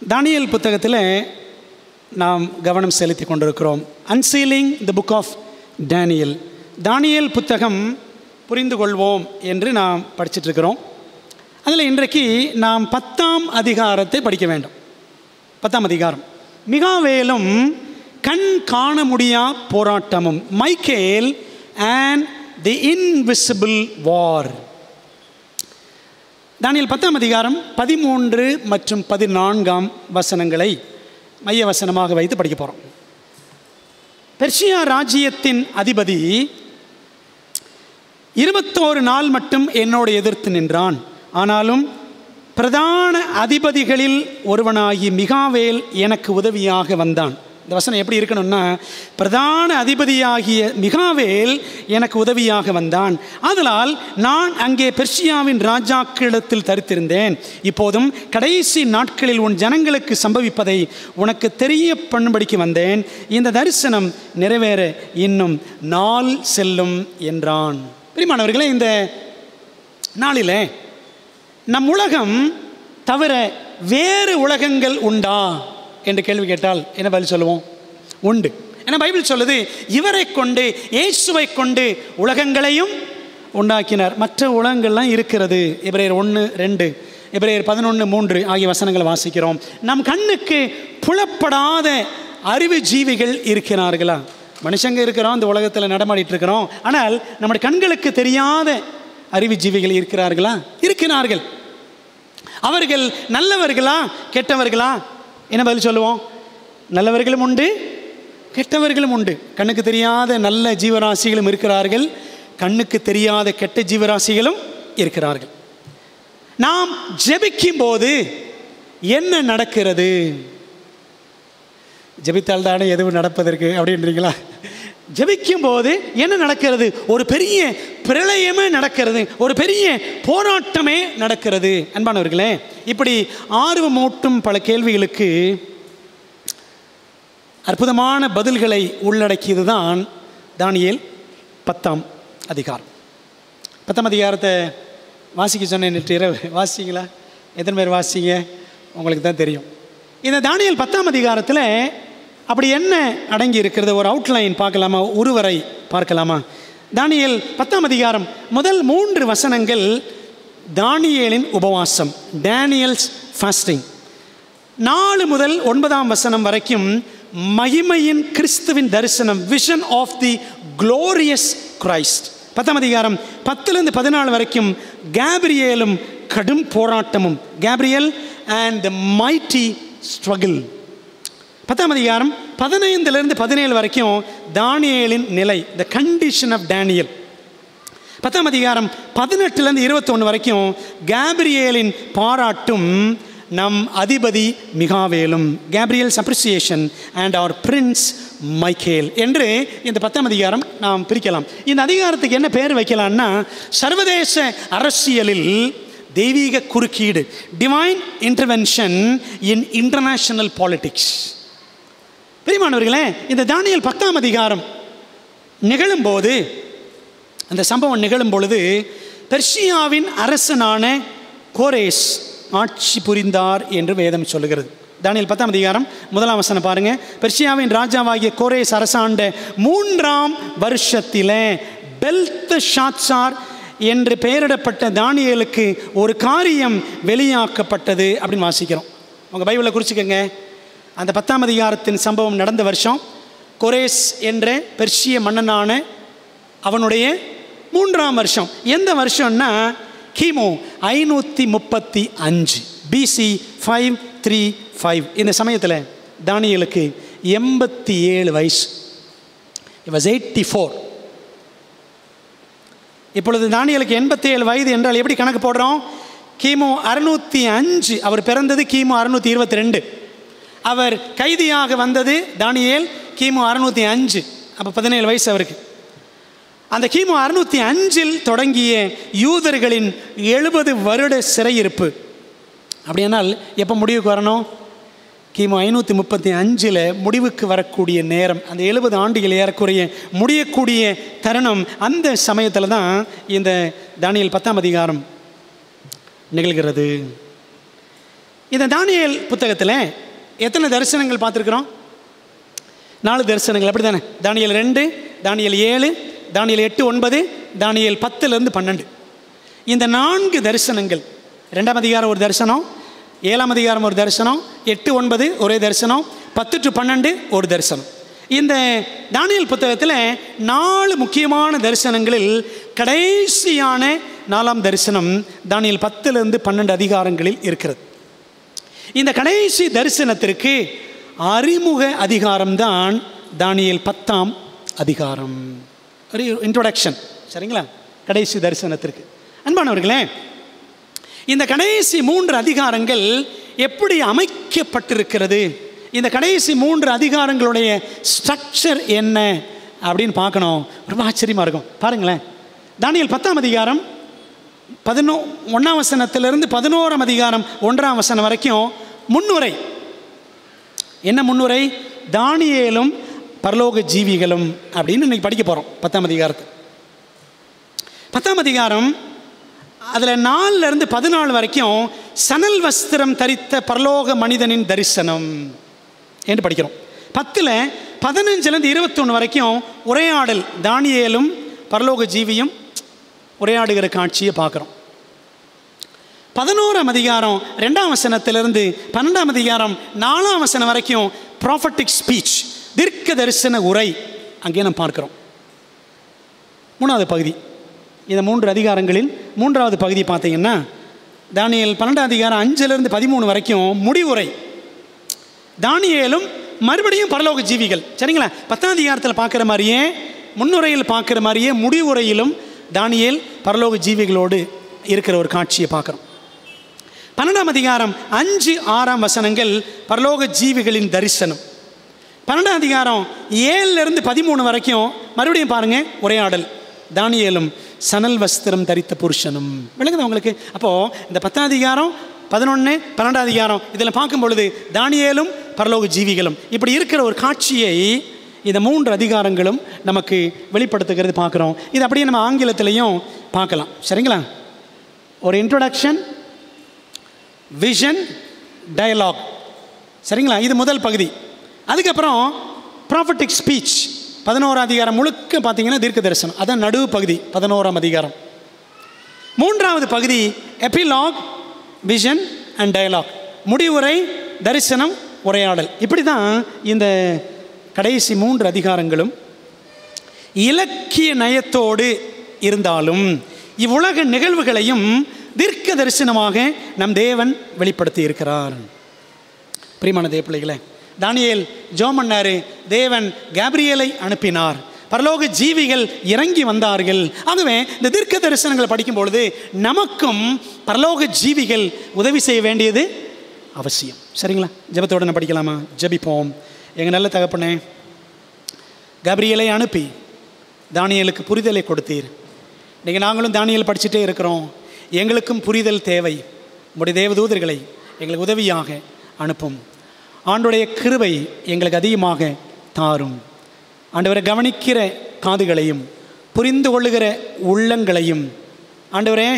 தானியேல் புத்தகத்தில் நாம் கவனம் செலுத்தி கொண்டிருக்கிறோம். அன்சீலிங் த புக் ஆஃப் டேனியல், தானியேல் புத்தகம் புரிந்து கொள்வோம் என்று நாம் படிச்சுட்ருக்கிறோம். அதில் இன்றைக்கு நாம் 10ஆம் அதிகாரத்தை படிக்க வேண்டும். 10ஆம் அதிகாரம், மிகாவேலும் கண் காண முடியா போராட்டமும், மைக்கேல் அண்ட் தி இன்விசிபிள் வார். தானியேல் 10ஆம் அதிகாரம் 13 மற்றும் 14ஆம் வசனங்களை மைய வசனமாக வைத்து படிக்க போகிறோம். பெர்சியா ராஜ்யத்தின் அதிபதி 21 நாள் மட்டும் என்னோடு எதிர்த்து நின்றான். ஆனாலும் பிரதான அதிபதிகளில் ஒருவனாகி மிகாவேல் எனக்கு உதவியாக வந்தான். இந்த வசனம் எப்படி இருக்கணும்னா, பிரதான அதிபதியாகிய மிகாவேல் எனக்கு உதவியாக வந்தான். ஆதலால் நான் அங்கே பெர்சியாவின் ராஜாக்களிடத்தில் தரித்திருந்தேன். இப்போதும் கடைசி நாட்களில் உன் ஜனங்களுக்கு சம்பவிப்பதை உனக்கு தெரிய பண்ணும்படிக்கு வந்தேன். இந்த தரிசனம் நிறைவேற இன்னும் நாள் செல்லும் என்றான். பிரியமானவர்களே, இந்த நாளிலே நம் உலகம் தவிர வேறு உலகங்கள் உண்டா என்று கேள்வி கேட்டால் என்ன பதில் சொல்லுவோம்? உண்டு. ஏன்னா பைபிள் சொல்லுது, இவரை கொண்டு, இயேசுவை கொண்டு உலகங்களையும் உண்டாக்கினார். மற்ற உலகங்கள்லாம் இருக்கிறது. எபிரேயர் 1:2, எபிரேயர் 11:3 ஆகிய வசனங்களை வாசிக்கிறோம். நம் கண்ணுக்கு புலப்படாத அறிவு ஜீவிகள் இருக்கிறார்களா? மனுஷங்க இருக்கிறோம், இந்த உலகத்தில் நடமாடிட்டு இருக்கிறோம். ஆனால் நம்முடைய கண்களுக்கு தெரியாத அறிவு ஜீவிகள் இருக்கிறார்களா? இருக்கிறார்கள். அவர்கள் நல்லவர்களா கெட்டவர்களா? என்ன பதில் சொல்லுவோம்? நல்லவர்களும் உண்டு, கெட்டவர்களும் உண்டு. கண்ணுக்கு தெரியாத நல்ல ஜீவராசிகளும் இருக்கிறார்கள், கண்ணுக்கு தெரியாத கெட்ட ஜீவராசிகளும் இருக்கிறார்கள். நாம் ஜெபிக்கும் போது என்ன நடக்கிறது? ஜெபித்தால் தானே எதுவும் நடப்பதற்கு அப்படின்றீங்களா? ஜெபிக்கும் போது என்ன நடக்கிறது? ஒரு பெரிய பிரளயமே நடக்கிறது, ஒரு பெரிய போராட்டமே நடக்கிறது. அன்பானவர்களே, இப்படி ஆர்வமூட்டும் பல கேள்விகளுக்கு அற்புதமான பதில்களை உள்ளடக்கியது தான் தானியேல் 10ஆம் அதிகாரம். 10ஆம் அதிகாரத்தை வாசிக்க சொன்னேன் நேற்று இரவு. வாசிங்களா? எத்தனை பேர் வாசிங்க? உங்களுக்கு தான் தெரியும். இந்த தானியேல் 10ஆம் அதிகாரத்தில் அப்படி என்ன அடங்கி இருக்கிறது? ஒரு அவுட்லைன் பார்க்கலாமா? உருவரை பார்க்கலாமா? தானியேல் 10ஆம் அதிகாரம் முதல் 3 வசனங்கள் தானியேலின் உபவாசம், டேனியல்ஸ் ஃபாஸ்டிங். 4 முதல் 9ஆம் வசனம் வரைக்கும் மகிமையின் கிறிஸ்துவின் தரிசனம், vision of the glorious Christ. 10ஆம் அதிகாரம் 10லிருந்து 14 வரைக்கும் கேப்ரியேலும் கடும் போராட்டமும், Gabriel and the mighty struggle. 10ஆம் அதிகாரம் 15லிருந்து 17 வரைக்கும் தானியேலின் நிலை, த கண்டிஷன் ஆஃப் டேனியல். 10ஆம் அதிகாரம் 18லிருந்து 21 வரைக்கும் கேப்ரியேலின் பாராட்டும் நம் அதிபதி மிகாவேலும், கேப்ரியல்ஸ் அப்ரிசியேஷன் அண்ட் அவர் பிரின்ஸ் மைக்கேல் என்று இந்த 10ஆம் அதிகாரம் நாம் பிரிக்கலாம். இந்த அதிகாரத்துக்கு என்ன பேர் வைக்கலாம்னா, சர்வதேச அரசியலில் தெய்வீக குறுக்கீடு, divine intervention in international politics. பிரியமானவர்களே, இந்த தானியேல் 10ஆம் அதிகாரம் நிகழும்போது, அந்த சம்பவம் நிகழும் பொழுது பெர்சியாவின் அரசனான கோரேஸ் ஆட்சி புரிந்தார் என்று வேதம் சொல்லுகிறது. தானியேல் 10ஆம் அதிகாரம் 1ஆம் வசனம் பாருங்க. பெர்சியாவின் ராஜாவாகிய கோரேஸ் அரசாண்ட 3ஆம் வருஷத்திலே பெல்தஷாத்சார் என்று பெயரிடப்பட்ட தானியேலுக்கு ஒரு காரியம் வெளியாக்கப்பட்டது அப்படின்னு வாசிக்கிறோம். உங்கள் பைபிளில் குறிச்சிக்கங்க. அந்த 10ஆம் அதிகாரத்தின் சம்பவம் நடந்த வருஷம் கோரேஸ் என்ற பெர்சிய மன்னனான அவனுடைய 3ஆம் வருஷம். எந்த வருஷம்னா கிமு 535 BC 535. இந்த சமயத்தில் தானியேலுக்கு 87 வயசு. He was 84. இப்பொழுது தானியேலுக்கு 87 வயது என்றால் எப்படி கணக்கு போடுறோம்? கிமு 605, அவர் பிறந்தது கிமு 622. அவர் கைதியாக வந்தது தானியேல் கிமு 605. அப்போ 17 வயசு அவருக்கு. அந்த கிமு 605 தொடங்கிய யூதர்களின் 70 வருட சிறையிருப்பு. அப்படியானால் எப்போ முடிவுக்கு வரணும்? கிமு 535 முடிவுக்கு வரக்கூடிய நேரம், அந்த 70 ஆண்டுகள் ஏறக்குறைய முடியக்கூடிய தருணம். அந்த சமயத்தில் தான் இந்த தானியேல் 10ஆம் அதிகாரம் நிகழ்கிறது. இந்த தானியேல் புத்தகத்தில் எத்தனை தரிசனங்கள் பார்த்துருக்குறோம்? 4 தரிசனங்கள், அப்படி தானே? தானியேல் 2, தானியேல் 7, தானியேல் 8, 9, தானியேல் 10லேருந்து 12. இந்த 4 தரிசனங்கள், 2ஆம் அதிகாரம் ஒரு தரிசனம், 7ஆம் அதிகாரம் ஒரு தரிசனம், 8, 9 ஒரே தரிசனம், 10 to 12 ஒரு தரிசனம். இந்த தானியேல் புத்தகத்தில் 4 முக்கியமான தரிசனங்களில் கடைசியான 4ஆம் தரிசனம் தானியேல் 10லேருந்து 12 அதிகாரங்களில் இருக்கிறது. இந்த கடைசி தரிசனத்திற்கு அறிமுக அதிகாரம்தான் தானியேல் 10ஆம் அதிகாரம். ஒரு இன்ட்ரோடக்ஷன், சரிங்களா? கடைசி தரிசனத்திற்கு. அன்பானவர்களே, இந்த கடைசி 3 அதிகாரங்கள் எப்படி அமைக்கப்பட்டிருக்கிறது, இந்த கடைசி 3 அதிகாரங்களுடைய ஸ்ட்ரக்சர் என்ன அப்படின்னு பார்க்கணும். ரொம்ப ஆச்சரியமாக இருக்கும். பாருங்களேன், தானியேல் 10ஆம் அதிகாரம் 1ஆம் வசனத்திலிருந்து 11ஆம் அதிகாரம் 1ஆம் வசனம் வரைக்கும் முன்னுரை. என்ன முன்னுரை? தானியேலும் பரலோக ஜீவிகளும் அப்படின்னு இன்னைக்கு படிக்க போகிறோம். 10ஆம் அதிகாரத்தை, 10ஆம் அதிகாரம் அதில் 4லேருந்து 14 வரைக்கும் சணல் வஸ்திரம் தரித்த பரலோக மனிதனின் தரிசனம் என்று படிக்கிறோம். 10ல் 15லேருந்து 21 வரைக்கும் உரையாடல், தானியேலும் பரலோக ஜீவியும் உரையாடுகிற காட்சியை பார்க்குறோம். 11ஆம் அதிகாரம் 2ஆம் வசனத்திலிருந்து 12ஆம் அதிகாரம் 4ஆம் வசனம் வரைக்கும் ப்ராஃபட்டிக் ஸ்பீச், தீர்க்க தரிசன உரை அங்கே நம்ம பார்க்குறோம். 3வது பகுதி, இந்த 3 அதிகாரங்களில் 3வது பகுதி பார்த்தீங்கன்னா தானியேல் 12ஆம் அதிகாரம் 5லேருந்து 13 வரைக்கும் முடிவுரை. தானியேலும் மறுபடியும் பரலோக ஜீவிகள், சரிங்களா? 10ஆம் அதிகாரத்தில் பார்க்குற மாதிரியே, முன்னுரையில் பார்க்குற மாதிரியே முடிவுரையிலும் தானியேல் பரலோக ஜீவிகளோடு இருக்கிற ஒரு காட்சியை பார்க்குறோம். 12ஆம் அதிகாரம் 5, 6ஆம் வசனங்கள் பரலோக ஜீவிகளின் தரிசனம். 12ஆம் அதிகாரம் 7லேருந்து 13 வரைக்கும் மறுபடியும் பாருங்கள் உரையாடல், தானியேலும் சணல் வஸ்திரம் தரித்த புருஷனும். விளங்குதா உங்களுக்கு? அப்போது இந்த 10ஆம் அதிகாரம் 11, 12ஆம் அதிகாரம் இதில் பார்க்கும் பொழுது தானியேலும் பரலோக ஜீவிகளும் இப்படி இருக்கிற ஒரு காட்சியை இந்த 3 அதிகாரங்களும் நமக்கு வெளிப்படுத்துகிறது பார்க்குறோம். இது அப்படியே நம்ம ஆங்கிலத்திலையும் பார்க்கலாம், சரிங்களா? ஒரு இன்ட்ரோடக்ஷன், விஷன், டயலாக், சரிங்களா? இது முதல் பகுதி. அதுக்கப்புறம் ப்ராஃபட்டிக் ஸ்பீச், 11ஆம் அதிகாரம் முழுக்க பார்த்தீங்கன்னா தீர்க்க தரிசனம், அதான் நடுவு பகுதி 11ஆம் அதிகாரம். 3வது பகுதி எபிலாக், விஷன் அண்ட் டயலாக், முடிவுரை, தரிசனம், உரையாடல். இப்படி தான் இந்த கடைசி 3 அதிகாரங்களும் இலக்கிய நயத்தோடு இருந்தாலும் இவ்வுலக நிகழ்வுகளையும் தீர்க்க தரிசனமாக நம் தேவன் வெளிப்படுத்தி இருக்கிறார். பிரியமான தேவ பிள்ளைகளே, தானியேல் ஜெபம் பண்ணாரு, தேவன் கேப்ரியேலை அனுப்பினார், பரலோக ஜீவிகள் இறங்கி வந்தார்கள். ஆகவே இந்த தீர்க்க தரிசனங்களை படிக்கும் பொழுது நமக்கும் பரலோக ஜீவிகள் உதவி செய்ய வேண்டியது அவசியம், சரிங்களா? ஜெபத்தோடு நான் படிக்கலாமா? ஜெபிப்போம். எங்கள் நல்ல தகப்பனே, கேப்ரியேலை அனுப்பி தானியேலுக்கு புரிதலை கொடுத்தீர். நீங்கள் நாங்களும் தானியேல் படிச்சுட்டே இருக்கிறோம், எங்களுக்கும் புரிதல் தேவை. உங்களுடைய தேவதூதர்களை எங்களுக்கு உதவியாக அனுப்பும். ஆண்டவருடைய கிருபை எங்களுக்கு அதிகமாக தாரும். ஆண்டவரை கவனிக்கிற காதுகளையும் புரிந்து கொள்ளுகிற உள்ளங்களையும், ஆண்டவரே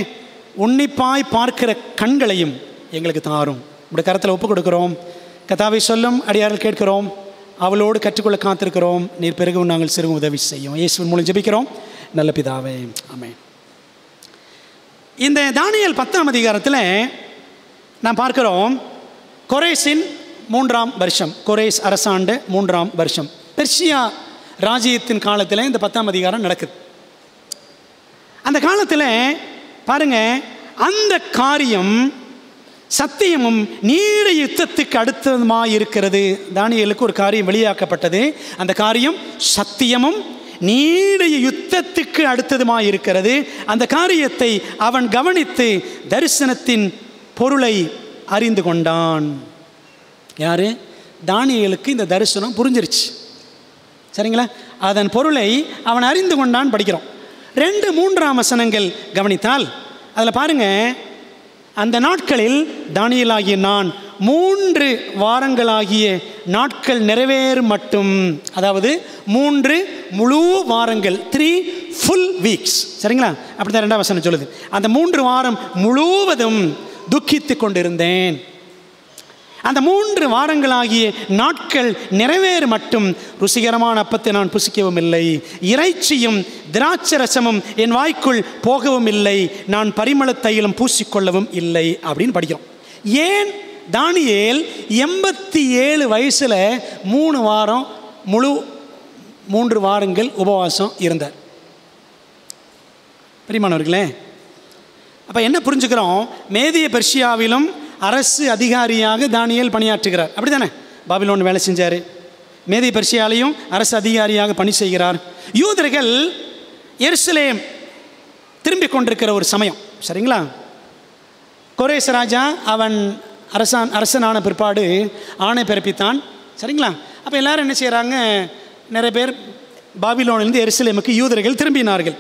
உன்னிப்பாய் பார்க்கிற கண்களையும் எங்களுக்கு தாரும். உங்களுடைய கரத்தில் ஒப்புக் கொடுக்கிறோம். கர்த்தாவே சொல்லும் அடியார்கள் கேட்கிறோம், அவளோடு கற்றுக்கொள்ள காத்திருக்கிறோம். நீர் பிறகு நாங்கள் சிறு உதவி செய்யும். இயேசுவின் மூலம் ஜெபிக்கிறோம் நல்ல பிதாவே, ஆமென். இந்த தானியேல் 10ஆம் அதிகாரத்தில் நாம் பார்க்கிறோம், கொரேசின் 3ஆம் வருஷம், கொரேஸ் அரசாண்ட 3ஆம் வருஷம், பெர்சியா ராஜ்யத்தின் காலத்தில் இந்த 10ஆம் அதிகாரம் நடக்குது. அந்த காலத்தில் பாருங்க, அந்த காரியம் சத்தியமும் நீட யுத்தத்துக்கு அடுத்ததுமாக இருக்கிறது. தானியேலுக்கு ஒரு காரியம் வெளியாக்கப்பட்டது, அந்த காரியம் சத்தியமும் நீடைய யுத்தத்துக்கு அடுத்ததுமாக இருக்கிறது. அந்த காரியத்தை அவன் கவனித்து தரிசனத்தின் பொருளை அறிந்து கொண்டான். யாரு? தானியேலுக்கு இந்த தரிசனம் புரிஞ்சிருச்சு, சரிங்களா? அதன் பொருளை அவன் அறிந்து கொண்டான் படிக்கிறோம். 2, 3ஆம் வசனங்கள் கவனித்தால் அதில் பாருங்க, அந்த நாட்களில் தானியேலாகிய நான் 3 வாரங்களாகிய நாட்கள் நிறைவேறும் மட்டும், அதாவது 3 முழு வாரங்கள், 3 full weeks, சரிங்களா? அப்படி தான் 2ஆம் வசனம் சொல்லுது. அந்த 3 வாரம் முழுவதும் துக்கித்து கொண்டிருந்தேன். அந்த 3 வாரங்களாகிய நாட்கள் நிறைவேறு மட்டும் ருசிகரமான அப்பத்தை நான் புசிக்கவும் இல்லை, இறைச்சியும் திராட்சரசமும் என் வாய்க்குள் போகவும் இல்லை, நான் பரிமள தைலம் பூசிக்கொள்ளவும் இல்லை அப்படின்னு படிக்கிறோம். ஏன் தானியேல் 87 வயசில் 3 வாரம் முழு 3 வாரங்கள் உபவாசம் இருந்தார்? பிரியமானவர்களே, அப்போ என்ன புரிஞ்சுக்கிறோம்? மேதிய பெர்ஷியாவிலும் அரசு அதிகாரியாக தானியேல் பணியாற்றுகிறார், அப்படி தானே? பாபிலோன் வேலை செஞ்சார், மேதிய பெர்ஷியாலையும் அரசு அதிகாரியாக பணி செய்கிறார். யூதர்கள் எருசலேம் திரும்பி கொண்டிருக்கிற ஒரு சமயம், சரிங்களா? கோரேஸ் ராஜா அவன் அரசனான பிற்பாடு ஆணை பிறப்பித்தான், சரிங்களா? அப்போ எல்லாரும் என்ன செய்கிறாங்க? நிறைய பேர் பாபிலோனிலிருந்து எருசலேமுக்கு யூதர்கள் திரும்பினார்கள்.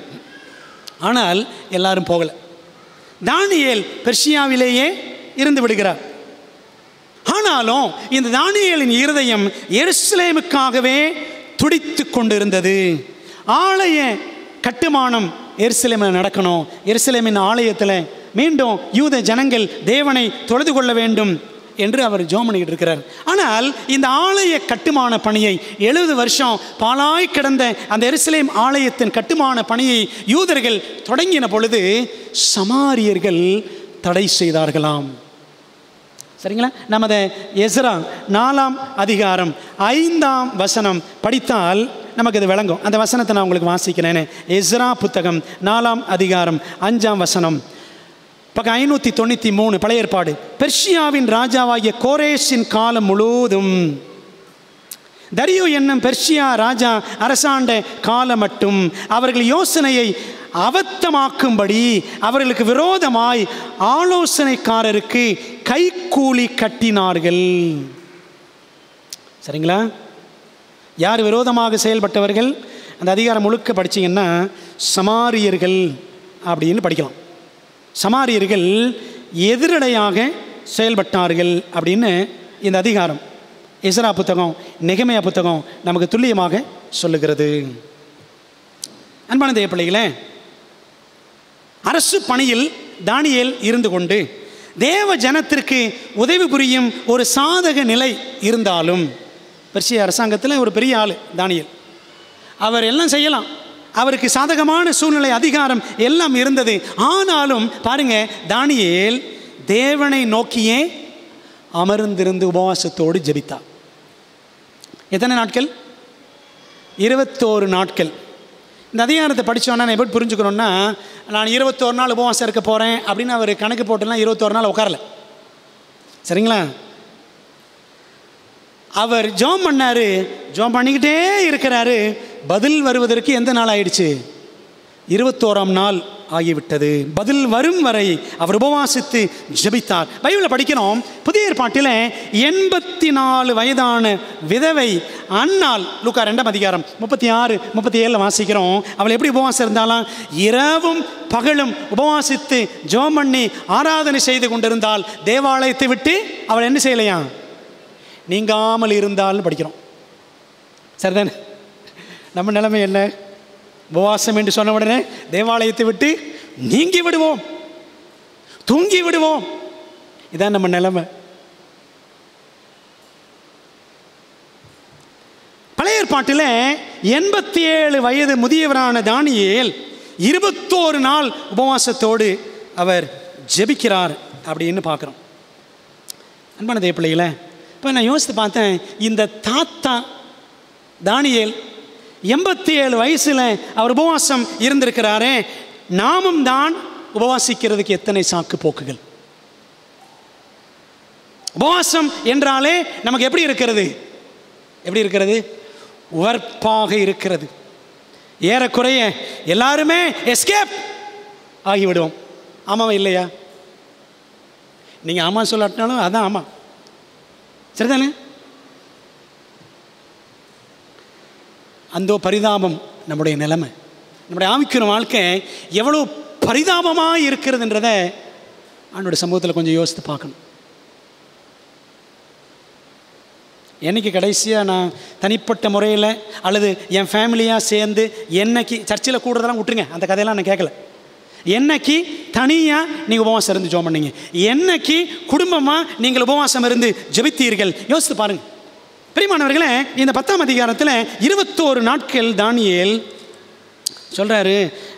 ஆனால் எல்லாரும் போகலை. தானியேல் பெர்ஷியாவிலேயே இருந்து விடுகிறார். ஆனாலும் இந்த தானியேலின் இருதயம் எருசலேமுக்காகவே துடித்து கொண்டிருந்தது. ஆலய கட்டுமானம் எருசலேமில் நடக்கணும், எருசலேமின் ஆலயத்தில் மீண்டும் யூத ஜனங்கள் தேவனை தொழுது கொள்ள வேண்டும் என்று அவர் ஜெபம் பண்ணிக்கிட்டு இருக்கிறார். ஆனால் இந்த ஆலய கட்டுமான பணியை 70 வருஷம் பாழாய் கிடந்த அந்த எருசலேம் ஆலயத்தின் கட்டுமான பணியை யூதர்கள் தொடங்கின பொழுது சமாரியர்கள் தடை செய்தார்களாம். சரிங்களா? நமது எஸ்ரா 4ஆம் அதிகாரம் 5ஆம் வசனம் படித்தால் நமக்கு இது விளங்கும். அந்த வசனத்தை நான் உங்களுக்கு வாசிக்கிறேன். எஸ்ரா புத்தகம் 4ஆம் அதிகாரம் 5ஆம் வசனம், பக்கம் 593, பழைய ஏற்பாடு. பெர்ஷியாவின் ராஜாவாகிய கோரேஷின் காலம் முழுவதும், தரியு என்னும் பெர்ஷியா ராஜா அரசாண்ட காலம் மட்டும் அவர்கள் யோசனையை அவத்தமாக்கும்படி அவர்களுக்கு விரோதமாய் ஆலோசனைக்காரருக்கு கைக்கூலி கட்டினார்கள். சரிங்களா? யார் விரோதமாக செயல்பட்டவர்கள்? அந்த அதிகாரம் முழுக்க படித்தீங்கன்னா சமாரியர்கள் அப்படின்னு படிக்கலாம். சமாரியர்கள் எதிரடையாக செயல்பட்டார்கள் அப்படின்னு இந்த அதிகாரம் எஸ்ரா புத்தகம், நெகேமியா புத்தகம் நமக்கு துல்லியமாக சொல்லுகிறது. அன்பான தேவ பிள்ளைகளே, அரசு பணியில் தானியேல் இருந்து கொண்டு தேவ ஜனத்திற்கு உதவி புரியும் ஒரு சாதக நிலை இருந்தாலும், பெர்ஷிய அரசாங்கத்தில் ஒரு பெரிய ஆள் தானியேல், அவர் எல்லாம் செய்யலாம், அவருக்கு சாதகமான சூழ்நிலை, அதிகாரம் எல்லாம் இருந்தது. ஆனாலும் பாருங்க, தானியேல் தேவனை நோக்கியே அமர்ந்திருந்து உபவாசத்தோடு ஜெபித்தார். எத்தனை நாட்கள்? 21 நாட்கள். இந்த அதிகாரத்தை படித்தோன்னா நான் எப்படி புரிஞ்சுக்கணுன்னா, நான் 21 நாள் உபவாசம் இருக்க போகிறேன் அப்படின்னு அவர் கணக்கு போட்டுலாம் 21 நாள் உட்காரல. சரிங்களா? அவர் ஜெபம் பண்ணார், ஜெபம் பண்ணிக்கிட்டே இருக்கிறாரு. பதில் வருவதற்கு எந்த நாள் ஆயிடுச்சு? 21ஆம் நாள் ஆகிவிட்டது. பதில் வரும் வரை அவர் உபவாசித்து ஜெபித்தார். பைபிளில் படிக்கிறோம், புதிய ஏற்பாட்டில் 84 வயதான விதவை அன்னாள், லூக்கா 2ஆம் அதிகாரம் 36, 37 வாசிக்கிறோம். அவள் எப்படி உபவாசம் இருந்தாலும் இரவும் பகலும் உபவாசித்து ஜெபம் பண்ணி ஆராதனை செய்து கொண்டிருந்தால் தேவாலயத்தை விட்டு அவள் என்ன செய்யலையா? நீங்காமல் இருந்தால்னு படிக்கிறோம். சரிதானே? நம்ம நிலைமை என்ன? உபவாசம் என்று சொன்ன உடனே தேவாலயத்தை விட்டு நீங்கி விடுவோம், தூங்கி விடுவோம். இதான் நம்ம நிலைமை. பழைய ஏற்பாட்டில் 87 வயது முதியவரான தானியேல் 21 நாள் உபவாசத்தோடு அவர் ஜெபிக்கிறார் அப்படின்னு பார்க்குறோம். அன்பான தேவ பிள்ளைகளே, இப்போ நான் யோசித்து பார்த்தேன், இந்த தாத்தா தானியேல் 87 வயசில் அவர் உபவாசம் இருந்திருக்கிறாரே, நாமும் தான் உபவாசிக்கிறதுக்கு எத்தனை சாக்கு போக்குகள். உபவாசம் என்றாலே நமக்கு எப்படி இருக்கிறது? எப்படி இருக்கிறது? உவர்ப்பாக இருக்கிறது. ஏறக்குறைய எல்லாருமே எஸ்கேப் ஆகிவிடுவோம். ஆமாவா இல்லையா? நீங்கள் ஆமாம் சொல்லாட்டினாலும் அதான் ஆமாம். சரிதானே? அந்த பரிதாபம் நம்முடைய நிலைமை, நம்முடைய ஆவிக்குரிய வாழ்க்கை எவ்வளோ பரிதாபமாக இருக்கிறதுன்றதை ஆண்டோட சமூகத்தில் கொஞ்சம் யோசித்து பார்க்கணும். என்னைக்கு கடைசியாக நான் தனிப்பட்ட முறையில் அல்லது என் ஃபேமிலியாக சேர்ந்து என்னைக்கு சர்ச்சில் கூடுறதெல்லாம் விட்டுருங்க, அந்த கதையெல்லாம் நான் கேட்கல. என்னைக்கு தனியாக நீங்கள் உபவாசம் இருந்து ஜெபம் பண்ணீங்க? என்னைக்கு குடும்பமாக நீங்கள் உபவாசம் இருந்து ஜெபித்தீர்கள்? யோசித்து பாருங்கள். பிரியமானவர்களே, இந்த 10ஆம் அதிகாரத்தில் 21 நாட்கள் தானியேல் சொல்கிறாரு,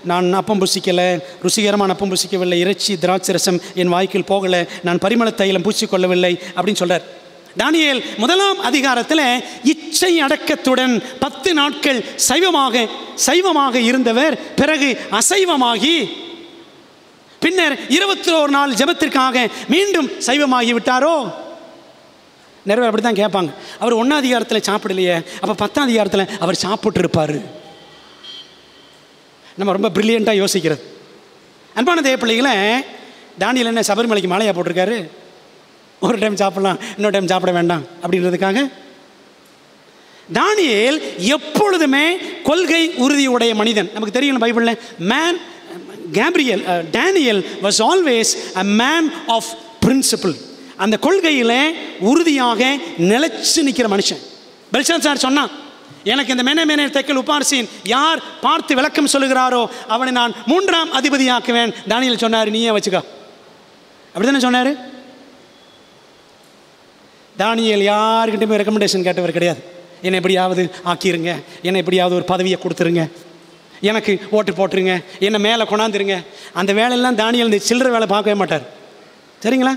நான் அப்பம் புசிக்கலை, ருசிகரமான அப்பம் புசிக்கவில்லை, இறைச்சி திராட்சை ரசம் என் வாய்க்குள் போகலை, நான் பரிமள தைலம் பூசிக்கொள்ளவில்லை அப்படின்னு சொல்கிறார். தானியேல் 1ஆம் அதிகாரத்தில் இச்சை அடக்கத்துடன் 10 நாட்கள் சைவமாக இருந்தவர் பிறகு அசைவமாகி பின்னர் 21 நாள் ஜெபத்திற்காக மீண்டும் சைவமாகி விட்டாரோ? நிறைய அப்படி தான் கேட்பாங்க. அவர் 1ஆம் அதிகாரத்தில் சாப்பிடலையே, அப்போ 10ஆம் அதிகாரத்தில் அவர் சாப்பிட்டு இருப்பார். நம்ம ரொம்ப பிரில்லியண்ட்டாக யோசிக்கிறது. அன்பான தேவ பிள்ளைகளை, தானியேல் என்ன சபரிமலைக்கு மாலையாக போட்டிருக்காரு? ஒரு டைம் சாப்பிடலாம், இன்னொரு டைம் சாப்பிட வேண்டாம் அப்படின்றதுக்காக? தானியேல் எப்பொழுதுமே கொள்கை உறுதியுடைய மனிதன். நமக்கு தெரியும் பைபிளில் Daniel was always a man of principle. அந்த கொள்கையில் உறுதியாக நிலைச்சு நிற்கிற மனுஷன். பெல்ஷாத்சார் சொன்னான், எனக்கு இந்த மேனே தெக்கல் உபார்சீன் யார் பார்த்து விளக்கம் சொல்லுகிறாரோ அவனை நான் 3ஆம் அதிபதியாக்குவேன். தானியேல் சொன்னார், நீயே வச்சுக்கோ. அப்படி தானே சொன்னார். தானியேல் யாருக்கிட்டையுமே ரெக்கமெண்டேஷன் கேட்டவர் கிடையாது. என்னை எப்படியாவது ஆக்கிருங்க, என்னை எப்படியாவது ஒரு பதவியை கொடுத்துருங்க, எனக்கு ஓட்டு போட்டுருங்க, என்னை மேலே கொண்டாந்துருங்க. அந்த வேலையெல்லாம் தானியேல் இந்த சில்லற வேலை பார்க்கவே மாட்டார். சரிங்களா?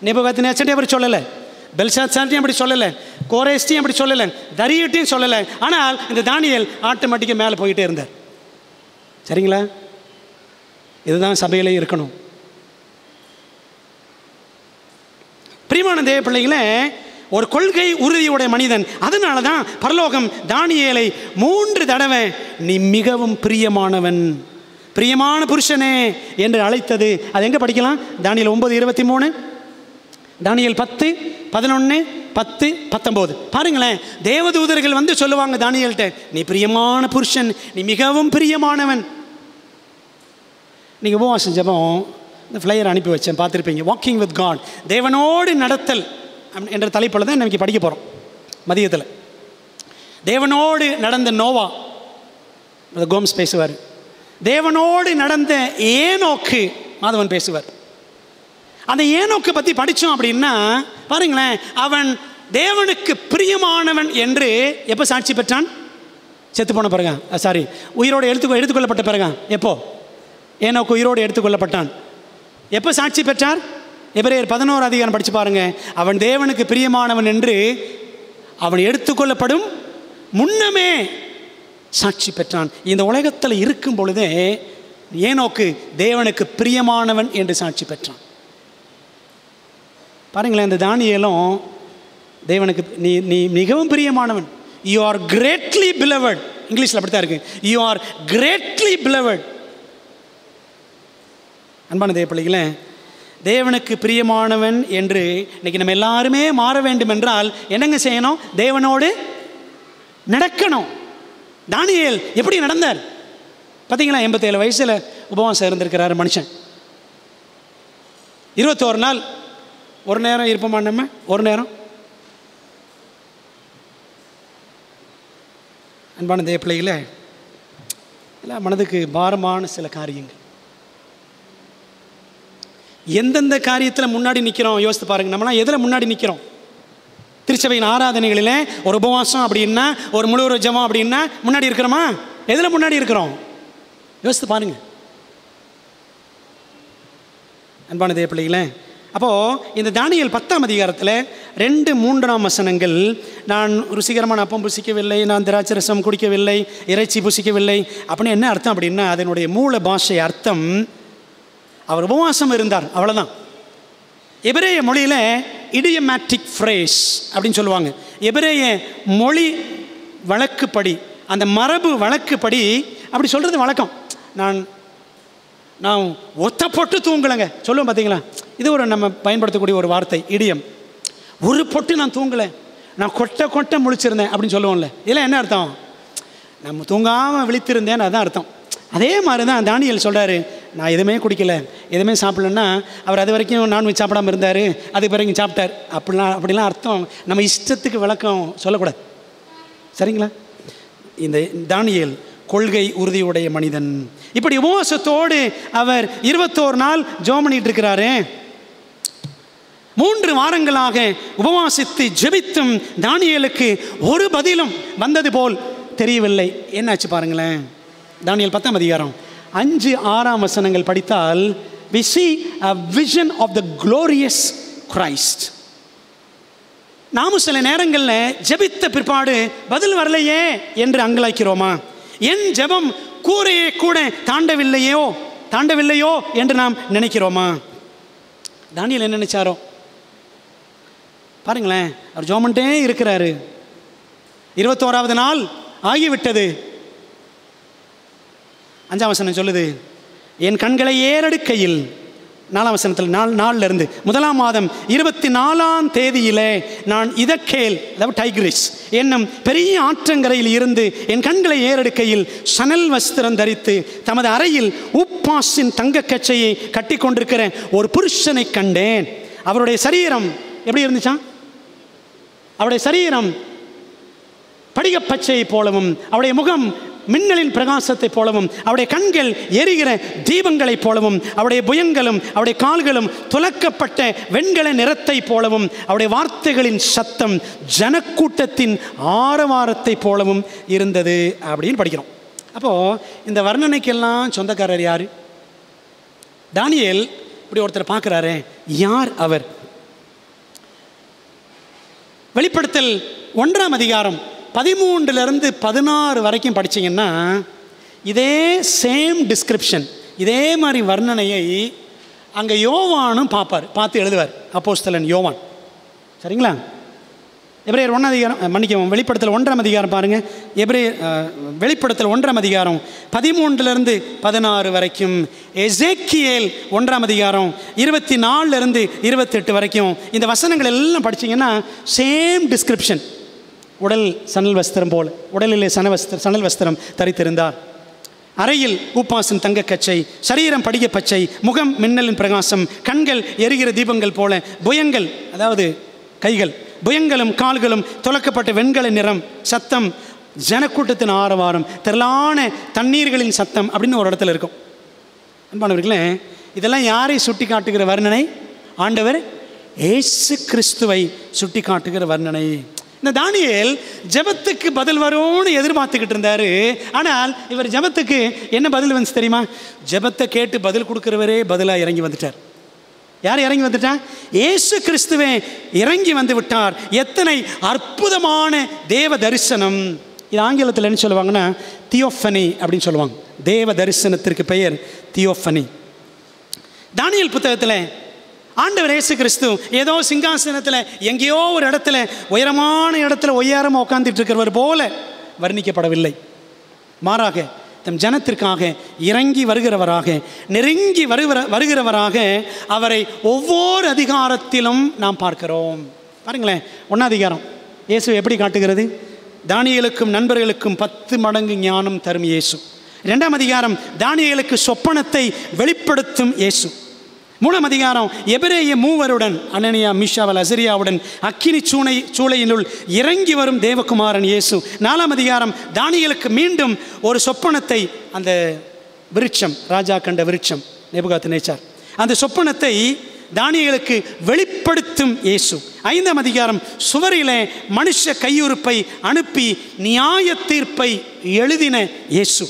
நேபுகாத்நேச்சரையும் அப்படி சொல்லலை, பெல்ஷாத்சாரையும் அப்படி சொல்லலை, கோரேஸ்டையும் அப்படி சொல்லலை, தரியட்டையும் சொல்லலை. ஆனால் இந்த தானியேல் ஆட்டோமேட்டிக்காக மேலே போயிட்டே இருந்தார். சரிங்களா? இதுதான் சபையிலே இருக்கணும். பிரியமான தேவ பிள்ளைகளே, ஒரு கொள்கை உறுதியுடைய மனிதன். அதனால தான் பரலோகம் தானியேலை 3 தடவை நீ மிகவும் பிரியமானவன், பிரியமான புருஷனே என்று அழைத்தது. அது எங்கே படிக்கலாம்? தானியேல் 9:23, தானியேல் 10:11, 10:19. பாருங்களேன், தேவதூதர்கள் வந்து சொல்லுவாங்க தானியேல்கிட்ட, நீ பிரியமான புருஷன், நீ மிகவும் பிரியமானவன். நீங்கள் உபவாசம் ஜெபம் இந்த ஃப்ளையர் அனுப்பி வச்சேன், பார்த்துருப்பீங்க. வாக்கிங் வித் காட், தேவனோடு நடத்தல் என்ற தலைப்பில் தான் இன்றைக்கி படிக்க போகிறோம் மதியத்தில். தேவனோடு நடந்த நோவா, கோம்ஸ் பேசுவார். தேவனோடு நடந்த ஏனோக்கு மாதவன் பேசுவார். அந்த ஏனோக்கு பற்றி படித்தோம் அப்படின்னா பாருங்களேன், அவன் தேவனுக்கு பிரியமானவன் என்று எப்போ சாட்சி பெற்றான்? செத்து போன பிறகு, உயிரோடு எடுத்துக்கொள்ளப்பட்ட பிறகு. எப்போ ஏனோக்கு உயிரோடு எடுத்துக்கொள்ளப்பட்டான்? எப்போ சாட்சி பெற்றார்? எபிரேயர் 11 அதிகாரம் படித்து பாருங்க. அவன் தேவனுக்கு பிரியமானவன் என்று அவன் எடுத்துக்கொள்ளப்படும் முன்னமே சாட்சி பெற்றான். இந்த உலகத்தில் இருக்கும் பொழுதே ஏனோக்கு தேவனுக்கு பிரியமானவன் என்று சாட்சி பெற்றான். பாருங்களேன், இந்த தானியேலும் தேவனுக்கு நீ மிகவும் பிரியமானவன், யூ ஆர் கிரேட்லி பிலவட். இங்கிலீஷில் அப்படித்தான் இருக்கு, யூ ஆர் கிரேட்லி பிலவட். அன்பான தேவ பிள்ளைகளே, தேவனுக்கு பிரியமானவன் என்று இன்னைக்கு நம்ம எல்லாருமே மாற வேண்டும் என்றால் என்னங்க செய்யணும்? தேவனோடு நடக்கணும். தானியேல் எப்படி நடந்தார் பார்த்தீங்களா? 87 வயசில் உபவாசம் இருந்திருக்கிறார் மனுஷன். 21 நாள். ஒரு நேரம் இருப்போமா நம்ம? ஒரு நேரம். அன்பான தேவ பிள்ளைகளே, எல்லாம் மனதுக்கு பாரமான சில காரியங்கள். எந்தெந்த காரியத்தில் முன்னாடி நிற்கிறோம் யோசித்து பாருங்கள். நம்மளாம் எதில் முன்னாடி நிற்கிறோம்? திருச்சபையின் ஆராதனைகளில் ஒரு உபவாசம் அப்படின்னா, ஒரு முழு ஜெபம் அப்படின்னா முன்னாடி இருக்கிறோமா? எதில் முன்னாடி இருக்கிறோம்? யோசித்து பாருங்கள் அன்பான தேவ பிள்ளைகளே. அப்போது இந்த தானியேல் 10ஆம் அதிகாரத்தில் 2-3 வசனங்கள், நான் ருசிகரமான அப்பம் புசிக்கவில்லை, நான் திராட்சை ரசம் குடிக்கவில்லை, இறைச்சி புசிக்கவில்லை அப்படின்னு என்ன அர்த்தம் அப்படின்னா, அதனுடைய மூல பாஷை அர்த்தம் அவர் உபவாசம் இருந்தார், அவ்வளோதான். எபிரேய மொழியில் இடியமேட்டிக் ஃப்ரேஸ் அப்படின்னு சொல்லுவாங்க. எபிரேய மொழி வழக்குப்படி, அந்த மரபு வழக்குப்படி அப்படி சொல்கிறது வழக்கம். நான் ஒத்த பொட்டு தூங்கலைங்க சொல்லுவோம் பார்த்தீங்களா? இது ஒரு நம்ம பயன்படுத்தக்கூடிய ஒரு வார்த்தை, இடியம். ஒரு பொட்டு நான் தூங்கலை, நான் கொட்டை முழிச்சிருந்தேன் அப்படின்னு சொல்லுவோம்ல. இதெல்லாம் என்ன அர்த்தம்? நம்ம தூங்காமல் விழித்திருந்தேன்னு அதுதான் அர்த்தம். அதே மாதிரி தான் தானியேல் சொல்கிறாரு, நான் எதுவுமே குடிக்கலை, எதுவுமே சாப்பிடலன்னா, அவர் அது வரைக்கும் நான்வெஜ் சாப்பிடாமல் இருந்தார், அதுக்கு பிறகு சாப்பிட்டார் அப்படிலாம் அர்த்தம் நம்ம இஷ்டத்துக்கு விளக்கம் சொல்லக்கூடாது. சரிங்களா? இந்த தானியேல் கொள்கை உறுதியுடைய மனிதன். இப்படி உபவாசத்தோடு அவர் 21 நாள் ஜெபம் பண்ணிட்டு இருக்கிறாரு. 3 வாரங்களாக உபவாசித்து ஜெபித்தும் தானியேலுக்கு ஒரு பதிலும் வந்தது போல் தெரியவில்லை. என்னாச்சு பாருங்களேன். தானியேல் 10ஆம் அதிகாரம் 5-6 வசனங்கள் படித்தால் we see a vision of the glorious Christ. நாமும் சில நேரங்களில் ஜெபித்த பிற்பாடு பதில் வரலையே என்று அங்கலாய்க்கிறோமா? என் ஜெபம் கூரையை கூட தாண்டவில்லையோ என்று நாம் நினைக்கிறோமா? தானியேல் என்ன நினைச்சாரோ பாருங்களேன். அவர் ஜெபம் பண்ணிட்டே இருக்கிறாரு. 21வது நாள் ஆகிவிட்டது. 5ஆம் வசனம் சொல்லுது, என் கண்களை ஏறெடுக்கையில் 4ஆம் வசனத்தில் நாளில் இருந்து 1ஆம் மாதம் 24ஆம் தேதியிலே நான் இதக்கேல், அதாவது டைக்ரிஸ் என்னும் பெரிய ஆற்றங்கரையில் இருந்து என் கண்களை ஏறெடுக்கையில் சணல் வஸ்திரம் தரித்து தமது அறையில் உப்பாசின் தங்கக்கச்சையை கட்டி கொண்டிருக்கிற ஒரு புருஷனை கண்டேன். அவருடைய சரீரம் எப்படி இருந்துச்சான்? அவருடைய சரீரம் படிகப்பச்சை போலவும், அவருடைய முகம் மின்னலின் பிரகாசத்தை போலவும், அவருடைய கண்கள் எரிகிற தீபங்களைப் போலவும், அவருடைய புயங்களும் அவருடைய கால்களும் துலக்கப்பட்ட வெண்கல நிறத்தை போலவும், அவருடைய வார்த்தைகளின் சத்தம் ஜனக்கூட்டத்தின் ஆரவாரத்தை போலவும் இருந்தது அப்படின்னு படிக்கிறோம். அப்போது இந்த வர்ணனைக்கெல்லாம் சொந்தக்காரர் யார்? தானியேல் இப்படி ஒருத்தர் பார்க்குறாரு. யார் அவர்? வெளிப்படுத்தல் 1ஆம் அதிகாரம் 13 to 16 வரைக்கும் படிச்சிங்கன்னா இதே சேம் டிஸ்கிரிப்ஷன், இதே மாதிரி வர்ணனையை அங்கே யோவானும் பார்த்து எழுதுவார். அப்போஸ்தலன் யோவான். சரிங்களா? எபிரேயர் 1ஆம் அதிகாரம் மன்னிக்கவும், வெளிப்படுத்தல் 1ஆம் அதிகாரம் பாருங்கள். வெளிப்படுத்தல் 1ஆம் அதிகாரம் 13 to 16 வரைக்கும், எசேக்கியேல் 1ஆம் அதிகாரம் 24 to 28 வரைக்கும் இந்த வசனங்கள் எல்லாம் படிச்சிங்கன்னா சேம் டிஸ்கிரிப்ஷன். உடல் சணல் வஸ்திரம் போல், உடலிலே சணல் வஸ்திரம் தரித்திருந்தார். அறையில் உப்பாசன் தங்கக்கச்சை, சரீரம் படிக பச்சை, முகம் மின்னலின் பிரகாசம், கண்கள் எரிகிற தீபங்கள் போல, புயங்கள் அதாவது கைகள், புயங்களும் கால்களும் துலக்கப்பட்ட வெண்கல நிறம், சத்தம் ஜனக்கூட்டத்தின் ஆரவாரம், திரளான தண்ணீர்களின் சத்தம் அப்படின்னு ஒரு இடத்துல இருக்கும். அன்பானவர்களே, இதெல்லாம் யாரை சுட்டி காட்டுகிற வர்ணனை? ஆண்டவர் இயேசு கிறிஸ்துவை சுட்டி காட்டுகிற வர்ணனை. இந்த தானியேல் ஜெபத்துக்கு பதில் வரும்னு எதிர்பார்த்துக்கிட்டு இருந்தாரு. ஆனால் இவர் ஜெபத்துக்கு என்ன பதில் வந்துச்சு தெரியுமா? ஜெபத்தை கேட்டு பதில் கொடுக்கிறவரே பதிலாக இறங்கி வந்துட்டார். யார் இறங்கி வந்துட்டார்? இயேசு கிறிஸ்துவே இறங்கி வந்து விட்டார். எத்தனை அற்புதமான தேவ தரிசனம்! இது ஆங்கிலத்தில் என்ன சொல்லுவாங்கன்னா தியோஃபனி அப்படின்னு சொல்லுவாங்க. தேவ தரிசனத்திற்கு பெயர் தியோஃபனி. தானியேல் புத்தகத்தில் ஆண்டவர் இயேசு கிறிஸ்து ஏதோ சிங்காசனத்தில் எங்கேயோ ஒரு இடத்துல உயரமான இடத்துல உயரமாக உட்காந்துட்டு இருக்கிறவர் போல வர்ணிக்கப்படவில்லை. மாறாக தம் ஜனத்திற்காக இறங்கி வருகிறவராக, நெருங்கி வருகிறவராக அவரை ஒவ்வொரு அதிகாரத்திலும் நாம் பார்க்கிறோம். பாருங்களேன், 1ஆம் அதிகாரம் இயேசு எப்படி காட்டுகிறது? தானியேலுக்கும் நண்பர்களுக்கும் 10 மடங்கு ஞானம் தரும் இயேசு. 2ஆம் அதிகாரம் தானியேலுக்கு சொப்பனத்தை வெளிப்படுத்தும் இயேசு. 3ஆம் அதிகாரம் எபிரேய மூவருடன், அனனியா மீஷாவல் அசரியாவுடன் அக்கினி சூளையினுள் இறங்கி வரும் தேவகுமாரன் இயேசு. 4ஆம் அதிகாரம் தானியேலுக்கு மீண்டும் ஒரு சொப்பனத்தை, அந்த விருட்சம், ராஜா கண்ட விருட்சம் நேபுகாத்நேச்சார், அந்த சொப்பனத்தை தானியேலுக்கு வெளிப்படுத்தும் இயேசு. 5ஆம் அதிகாரம் சுவரிலே மனுஷ கையுறுப்பை அனுப்பி நியாய தீர்ப்பை எழுதின இயேசு.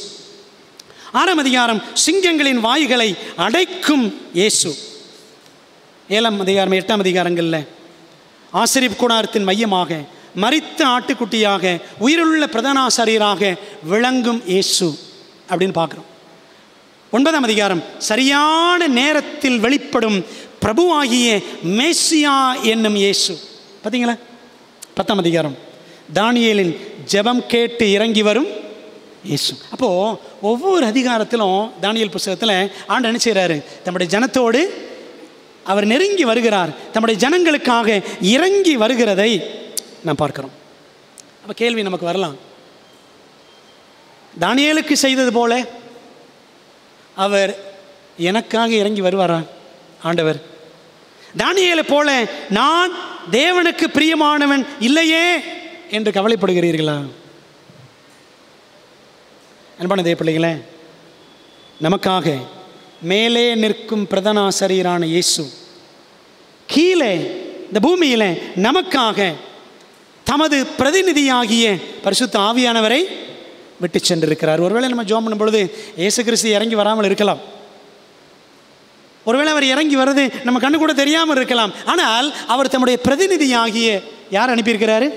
6ஆம் அதிகாரம் சிங்கங்களின் வாய்களை அடைக்கும் இயேசு. 7ஆம் அதிகாரம் 8ஆம் அதிகாரங்களில் ஆசரிப்பு கூடாரத்தின் மையமாக, மரித்த ஆட்டுக்குட்டியாக, உயிருள்ள பிரதானாசாரியராக விளங்கும் இயேசு அப்படின்னு பார்க்குறோம். 9ஆம் அதிகாரம் சரியான நேரத்தில் வெளிப்படும் பிரபுவாகிய மேசியா என்னும் இயேசு. பார்த்தீங்களா? 10ஆம் அதிகாரம் தானியேலின் ஜெபம் கேட்டு இறங்கி வரும் இயேசு. அப்போது ஒவ்வொரு அதிகாரத்திலும் தானியேல் புத்தகத்தில் ஆண்டவர் என்ன செய்கிறாரு? தம்முடைய ஜனத்தோடு அவர் நெருங்கி வருகிறார். தம்முடைய ஜனங்களுக்காக இறங்கி வருகிறதை நாம் பார்க்கிறோம். அப்போ கேள்வி நமக்கு வரலாம், தானியேலுக்கு செய்தது போல அவர் எனக்காக இறங்கி வருவாரா ஆண்டவர்? தானியேலை போல நான் தேவனுக்கு பிரியமானவன் இல்லையே என்று கவலைப்படுகிறீர்களா? அன்பான தேவ பிள்ளைகளே, நமக்காக மேலே நிற்கும் பிரதானாசிரியரான இயேசு கீழே இந்த பூமியில் நமக்காக தமது பிரதிநிதியாகிய பரிசுத்த ஆவியானவரை விட்டு சென்றிருக்கிறார். ஒருவேளை நம்ம ஜெபம் பண்ணும் பொழுது இயேசு கிறிஸ்து இறங்கி வராமல் இருக்கலாம். ஒருவேளை அவர் இறங்கி வர்றது நம்ம கண்ணு கூட தெரியாமல் இருக்கலாம். ஆனால் அவர் தம்முடைய பிரதிநிதியாகிய யார் அனுப்பியிருக்கிறாரு?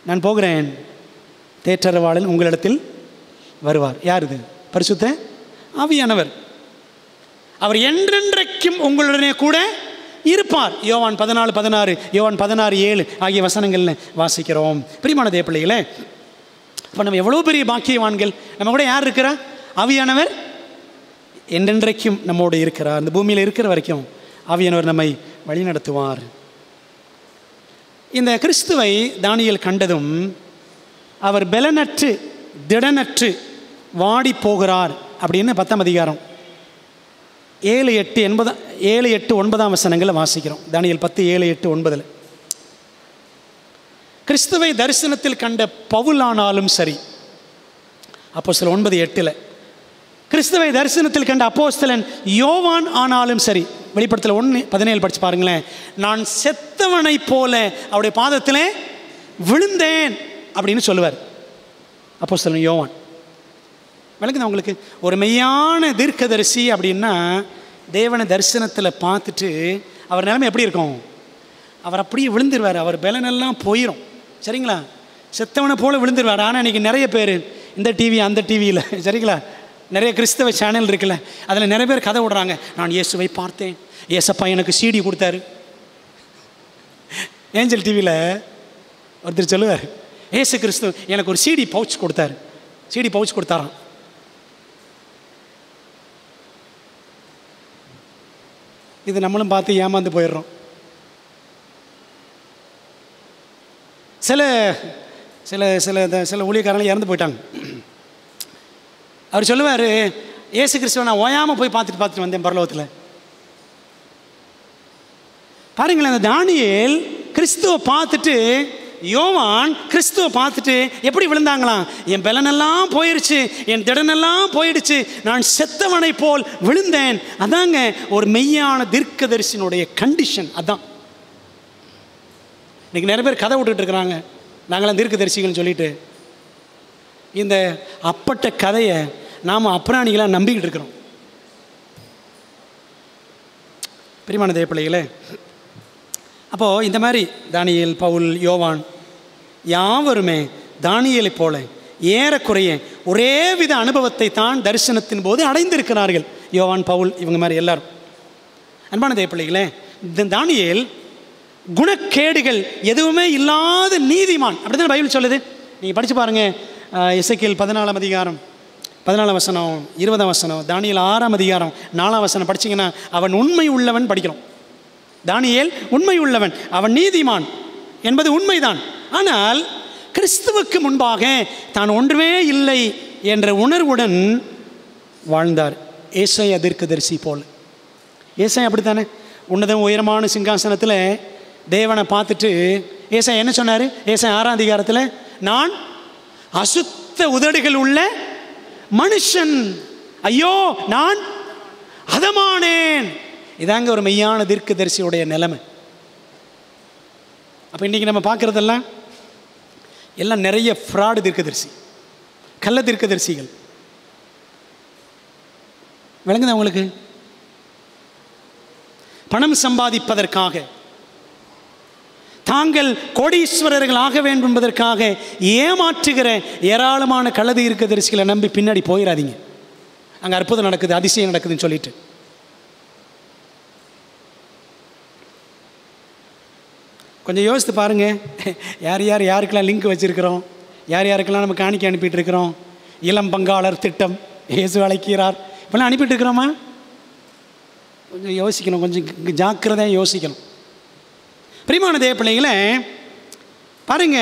நான் போகிறேன், தேற்றரவாளன் உங்களிடத்தில் வருவார். யார் இது? பரிசுத்த ஆவியானவர். அவர் என்றென்றைக்கும் உங்களுடனே கூட இருப்பார். யோவான் 14:16, யோவான் 16:7 ஆகிய வசனங்களில் வாசிக்கிறோம். பிரியமான தேவ பிள்ளைகளே, இப்போ நம்ம எவ்வளோ பெரிய பாக்கியவான்கள். நம்ம கூட யார் இருக்கிறா? ஆவியானவர் என்றென்றைக்கும் நம்மோடு இருக்கிறார். அந்த பூமியில் இருக்கிற வரைக்கும் ஆவியானவர் நம்மை வழிநடத்துவார். இந்த கிறிஸ்துவை தானியேல் கண்டதும் அவர் பலனற்று திடனற்று வாடி போகிறார் அப்படின்னு 10ஆம் அதிகாரம் 7, 8, 9 வசனங்களை வாசிக்கிறோம். தானியேல் 10, 7, 8, 9. கிறிஸ்துவை தரிசனத்தில் கண்ட பவுலானாலும் சரி, அப்போஸ்தலர் 9:8 கிறிஸ்துவை தரிசனத்தில் கண்ட அப்போஸ்தலன் யோவான் ஆனாலும் சரி, வெளிப்படுத்தல் 1:17 படிச்சு பாருங்களேன். நான் செத்தவனை போல அவருடைய பாதத்திலே விழுந்தேன் அப்படின்னு சொல்லுவார் அப்போஸ்தலன் யோவான். விளக்குது உங்களுக்கு? ஒரு மெய்யான தீர்க்கதரிசி அப்படின்னா தேவனை தரிசனத்தில் பார்த்துட்டு அவர் நிலைமை எப்படி இருக்கும்? அவர் அப்படியே விழுந்துருவார். அவர் பலனெல்லாம் போயிடும். சரிங்களா? செத்தவனை போல விழுந்துருவார். ஆனால் இன்றைக்கி நிறைய பேர் இந்த டிவி அந்த டிவியில், சரிங்களா, நிறைய கிறிஸ்தவ சேனல் இருக்குல்ல, அதில் நிறைய பேர் கதை விடுறாங்க. நான் இயேசுவை பார்த்தேன், இயேசப்பா எனக்கு CD கொடுத்தாரு. ஏஞ்சல் டிவியில் ஒருத்தர் சொல்லுவார், இயேசு கிறிஸ்து எனக்கு ஒரு CD பவுச் கொடுத்தாரு. CD பவுச் கொடுத்தாராம். இது நம்மளும் பார்த்து ஏமாந்து போயிடுறோம். சில சில சில சில ஊழியக்காரங்க இறந்து போயிட்டாங்க. அவர் சொல்லுவார், இயேசு கிறிஸ்துவை நான் ஓயாமல் போய் பார்த்துட்டு வந்தேன் பரலோகத்தில். பாருங்களேன், அந்த தானியேல் கிறிஸ்துவை பார்த்துட்டு, யோவான் கிறிஸ்துவை பார்த்துட்டு எப்படி விழுந்தாங்களாம்? என் பலனெல்லாம் போயிடுச்சு, என் திடனெல்லாம் போயிடுச்சு, நான் செத்தவனை போல் விழுந்தேன். அதாங்க ஒரு மெய்யான தீர்க்கதரிசியினுடைய கண்டிஷன். அதான் இன்றைக்கி நிறைய பேர் கதை விட்டுட்டு இருக்கிறாங்க, நாங்களாம் தீர்க்கதரிசிகள்னு சொல்லிட்டு. இந்த அப்பட்ட கதையை நாம் அப்ராணிகளாக நம்பிக்கிட்டு இருக்கிறோம். பிரியமான தேவ பிள்ளைகளே, அப்போது இந்த மாதிரி தானியேல், பவுல், யோவான் யாவருமே தானியேலை போல ஏறக்குறைய ஒரே வித அனுபவத்தை தான் தரிசனத்தின் போது அடைந்திருக்கிறார்கள். யோவான், பவுல், இவங்க மாதிரி எல்லாரும். அன்பான தேவ பிள்ளைகளே, இந்த தானியேல் குணக்கேடுகள் எதுவுமே இல்லாத நீதிமான் அப்படி தான் பைபிள் சொல்லுது. நீங்கள் படித்து பாருங்கள். எசேக்கியேல் 14ஆம் அதிகாரம் 14ஆம் வசனம், 20ஆம் வசனம், தானியேல் 6ஆம் அதிகாரம் 4ஆம் வசனம் படிச்சிங்கன்னா அவன் உண்மை உள்ளவன் படிக்கிறோம். தானியேல் உண்மை உள்ளவன், அவன் நீதிமான் என்பது உண்மைதான். ஆனால் கிறிஸ்துவுக்கு முன்பாக தான் ஒன்றுமே இல்லை என்ற உணர்வுடன் வாழ்ந்தார். ஏசாயா தீர்க்கதரிசி போல். ஏசாயா அப்படித்தானே? உன்னதம் உயரமான சிங்காசனத்தில் தேவனை பார்த்துட்டு ஏசாயா என்ன சொன்னார்? ஏசாயா 6ஆம் அதிகாரத்தில், நான் அசுத்த உதடுகள் உள்ள மனுஷன், ஐயோ நான் அதமானேன். இதாங்க ஒரு மெய்யான தீர்க்கதரிசியுடைய நிலைமை. அப்போ இன்றைக்கி நம்ம பார்க்குறதெல்லாம் எல்லாம் நிறைய ஃப்ராடு தீர்க்கதரிசி, கள்ள தீர்க்கதரிசிகள். விளங்குதா உங்களுக்கு? பணம் சம்பாதிப்பதற்காக, தாங்கள் கோடீஸ்வரர்கள் ஆக வேண்டும் என்பதற்காக ஏமாற்றுகிற ஏராளமான கள்ள தீர்க்கதரிசிகளை நம்பி பின்னாடி போயிடாதீங்க. அங்கே அற்புதம் நடக்குது, அதிசயம் நடக்குதுன்னு சொல்லிட்டு. கொஞ்சம் யோசித்து பாருங்கள். யாருக்கெல்லாம் லிங்க் வச்சுருக்கிறோம், யாருக்கெல்லாம் நம்ம காணிக்கை அனுப்பிட்டு இருக்கிறோம். இளம் பங்காளர் திட்டம், இயேசு அழைக்கிறார், இப்போல்லாம் அனுப்பிட்டு இருக்கிறோமா? கொஞ்சம் யோசிக்கணும், கொஞ்சம் ஜாக்கிரதையாக யோசிக்கணும். பிரியமான தேவ பிள்ளைகளே, பாருங்க,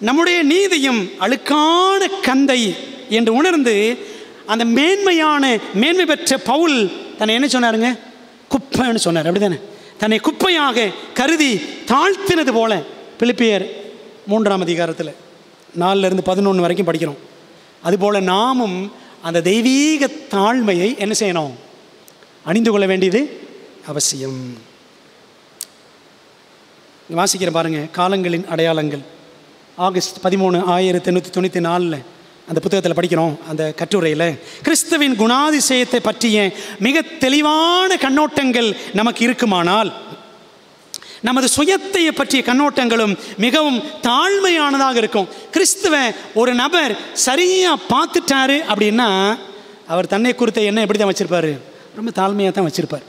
நம்முடைய நீதியும் அழுக்கான கந்தை என்று உணர்ந்து அந்த மேன்மை பெற்ற பவுல் தன்னை என்ன சொன்னாருங்க? குப்பைன்னு சொன்னார். அப்படித்தானே? தன்னை குப்பையாக கருதி தாழ்த்தினது போல பிலிப்பியர் 3ஆம் அதிகாரத்தில் 4லிருந்து 11 வரைக்கும் படிக்கிறோம். அதுபோல் நாமும் அந்த தெய்வீக தாழ்மையை என்ன செய்யணும்? அணிந்து கொள்ள வேண்டியது அவசியம். வாசிக்கிற பாருங்க, காலங்களின் அடையாளங்கள், ஆகஸ்ட் 13, 1894 அந்த புத்தகத்தில் படிக்கிறோம். அந்த கட்டுரையில் கிறிஸ்துவின் குணாதிசயத்தை பற்றிய மிக தெளிவான கண்ணோட்டங்கள் நமக்கு இருக்குமானால், நமது சுயத்தை பற்றிய கண்ணோட்டங்களும் மிகவும் தாழ்மையானதாக இருக்கும். கிறிஸ்துவை ஒரு நபர் சரியாக பார்த்துட்டாரு அப்படின்னா அவர் தன்னை குறித்த என்ன எப்படி தான் வச்சுருப்பார்? ரொம்ப தாழ்மையாக தான் வச்சுருப்பார்.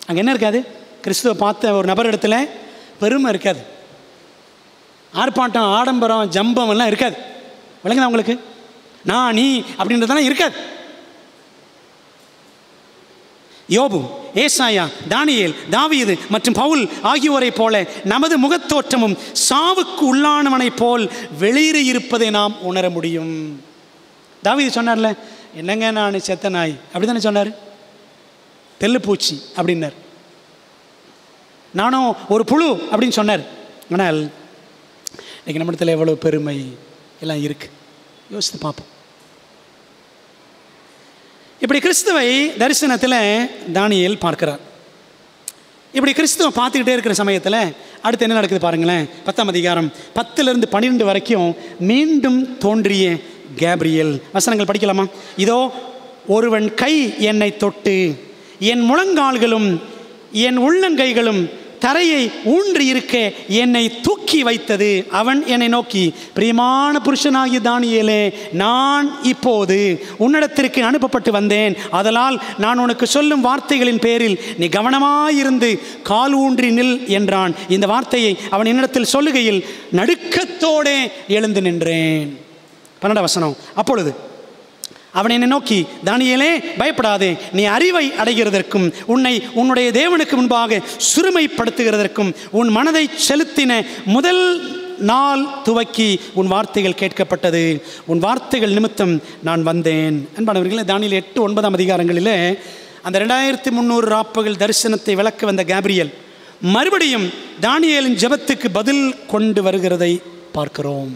அங்கே என்ன இருக்காது? கிறிஸ்துவை பார்த்த ஒரு நபர் இடத்துல பெருமை இருக்காது, ஆர்ப்பாட்டம், ஆடம்பரம், ஜம்பம் எல்லாம் இருக்காது. விளங்குதா உங்களுக்கு? நான் நீ அப்படின்றதெல்லாம் இருக்காது. யோபு, ஏசாயா, தானியேல், தாவீது மற்றும் பவுல் ஆகியோரை போல நமது முகத்தோற்றமும் சாவுக்கு உள்ளானவனை போல் வெளியேறி இருப்பதை நாம் உணர முடியும். தாவீது சொன்னார்ல, என்னங்க நான் செத்த நாய் அப்படி தானே சொன்னார், தெல்லுப்பூச்சி அப்படின்னார். நானும் ஒரு புழு அப்படின்னு சொன்னார். ஆனால் இன்றைக்கி நம்மிடத்தில் எவ்வளோ பெருமை எல்லாம் இருக்குது, யோசித்து பார்ப்போம். இப்படி கிறிஸ்துவை தரிசனத்தில் தானியேல் பார்க்கிறார். இப்படி கிறிஸ்துவை பார்த்துக்கிட்டே இருக்கிற சமயத்தில் அடுத்து என்ன நடக்குது பாருங்களேன். 10ஆம் அதிகாரம் 10 to 12 வரைக்கும் மீண்டும் தோன்றிய கேப்ரியல். வசனங்கள் படிக்கலாமா? இதோ ஒருவன் கை என்னை தொட்டு என் முழங்கால்களும் என் உள்ளங்கைகளும் தரையை ஊன்றி இருக்க என்னை தூக்கி வைத்தது. அவன் என்னை நோக்கி, பிரியமான புருஷனாகிய தானியேலே, நான் இப்போது உன்னிடத்திற்கு அனுப்பப்பட்டு வந்தேன். அதனால் நான் உனக்கு சொல்லும் வார்த்தைகளின் பேரில் நீ கவனமாயிருந்து கால் ஊன்றி நில் என்றான். இந்த வார்த்தையை அவன் என்னிடத்தில் சொல்லுகையில் நடுக்கத்தோடே எழுந்து நின்றேன். 12ஆம் வசனம். அப்பொழுது அவன் என்னை நோக்கி, தானியேலே பயப்படாதே, நீ அறிவை அடைகிறதற்கும் உன்னை உன்னுடைய தேவனுக்கு முன்பாக சிறுமைப்படுத்துகிறதற்கும் உன் மனதை செலுத்தின முதல் நாள் துவக்கி உன் வார்த்தைகள் கேட்கப்பட்டது. உன் வார்த்தைகள் நிமித்தம் நான் வந்தேன். அன்பானவர்களே, தானியேல் 8, 9 அதிகாரங்களில் அந்த 2300 ராப்பகல் தரிசனத்தை விளக்க வந்த கேப்ரியல் மறுபடியும் தானியேலின் ஜெபத்துக்கு பதில் கொண்டு வருகிறதை பார்க்கிறோம்.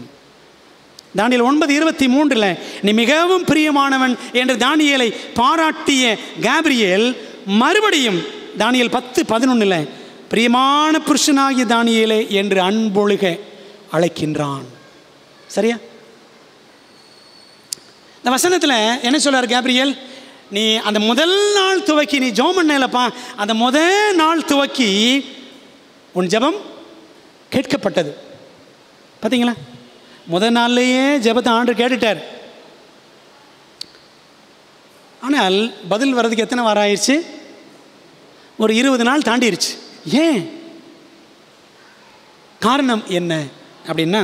தானியேல் 9:23 நீ மிகவும் பிரியமானவன் என்று தானியேலை பாராட்டிய கேப்ரியல் மறுபடியும் தானியேல் 10:11 பிரியமான புருஷனாகிய தானியேலே என்று அன்பொழுக அழைக்கின்றான். சரியா? இந்த வசனத்தில் என்ன சொல்றார் கேப்ரியல்? நீ அந்த முதல் நாள் துவக்கி நீ ஜெபம் பண்ணலப்பா, அந்த முதல் நாள் துவக்கி உன் ஜெபம் கேட்கப்பட்டது. பார்த்தீங்களா? முதல் நாள்லேயே ஜெபத்தை ஆண்டு கேட்டுட்டார். ஆனால் பதில் வர்றதுக்கு எத்தனை வாரம் ஆயிடுச்சு? ஒரு 20 நாள் தாண்டிடுச்சு. ஏன்? காரணம் என்ன அப்படின்னா,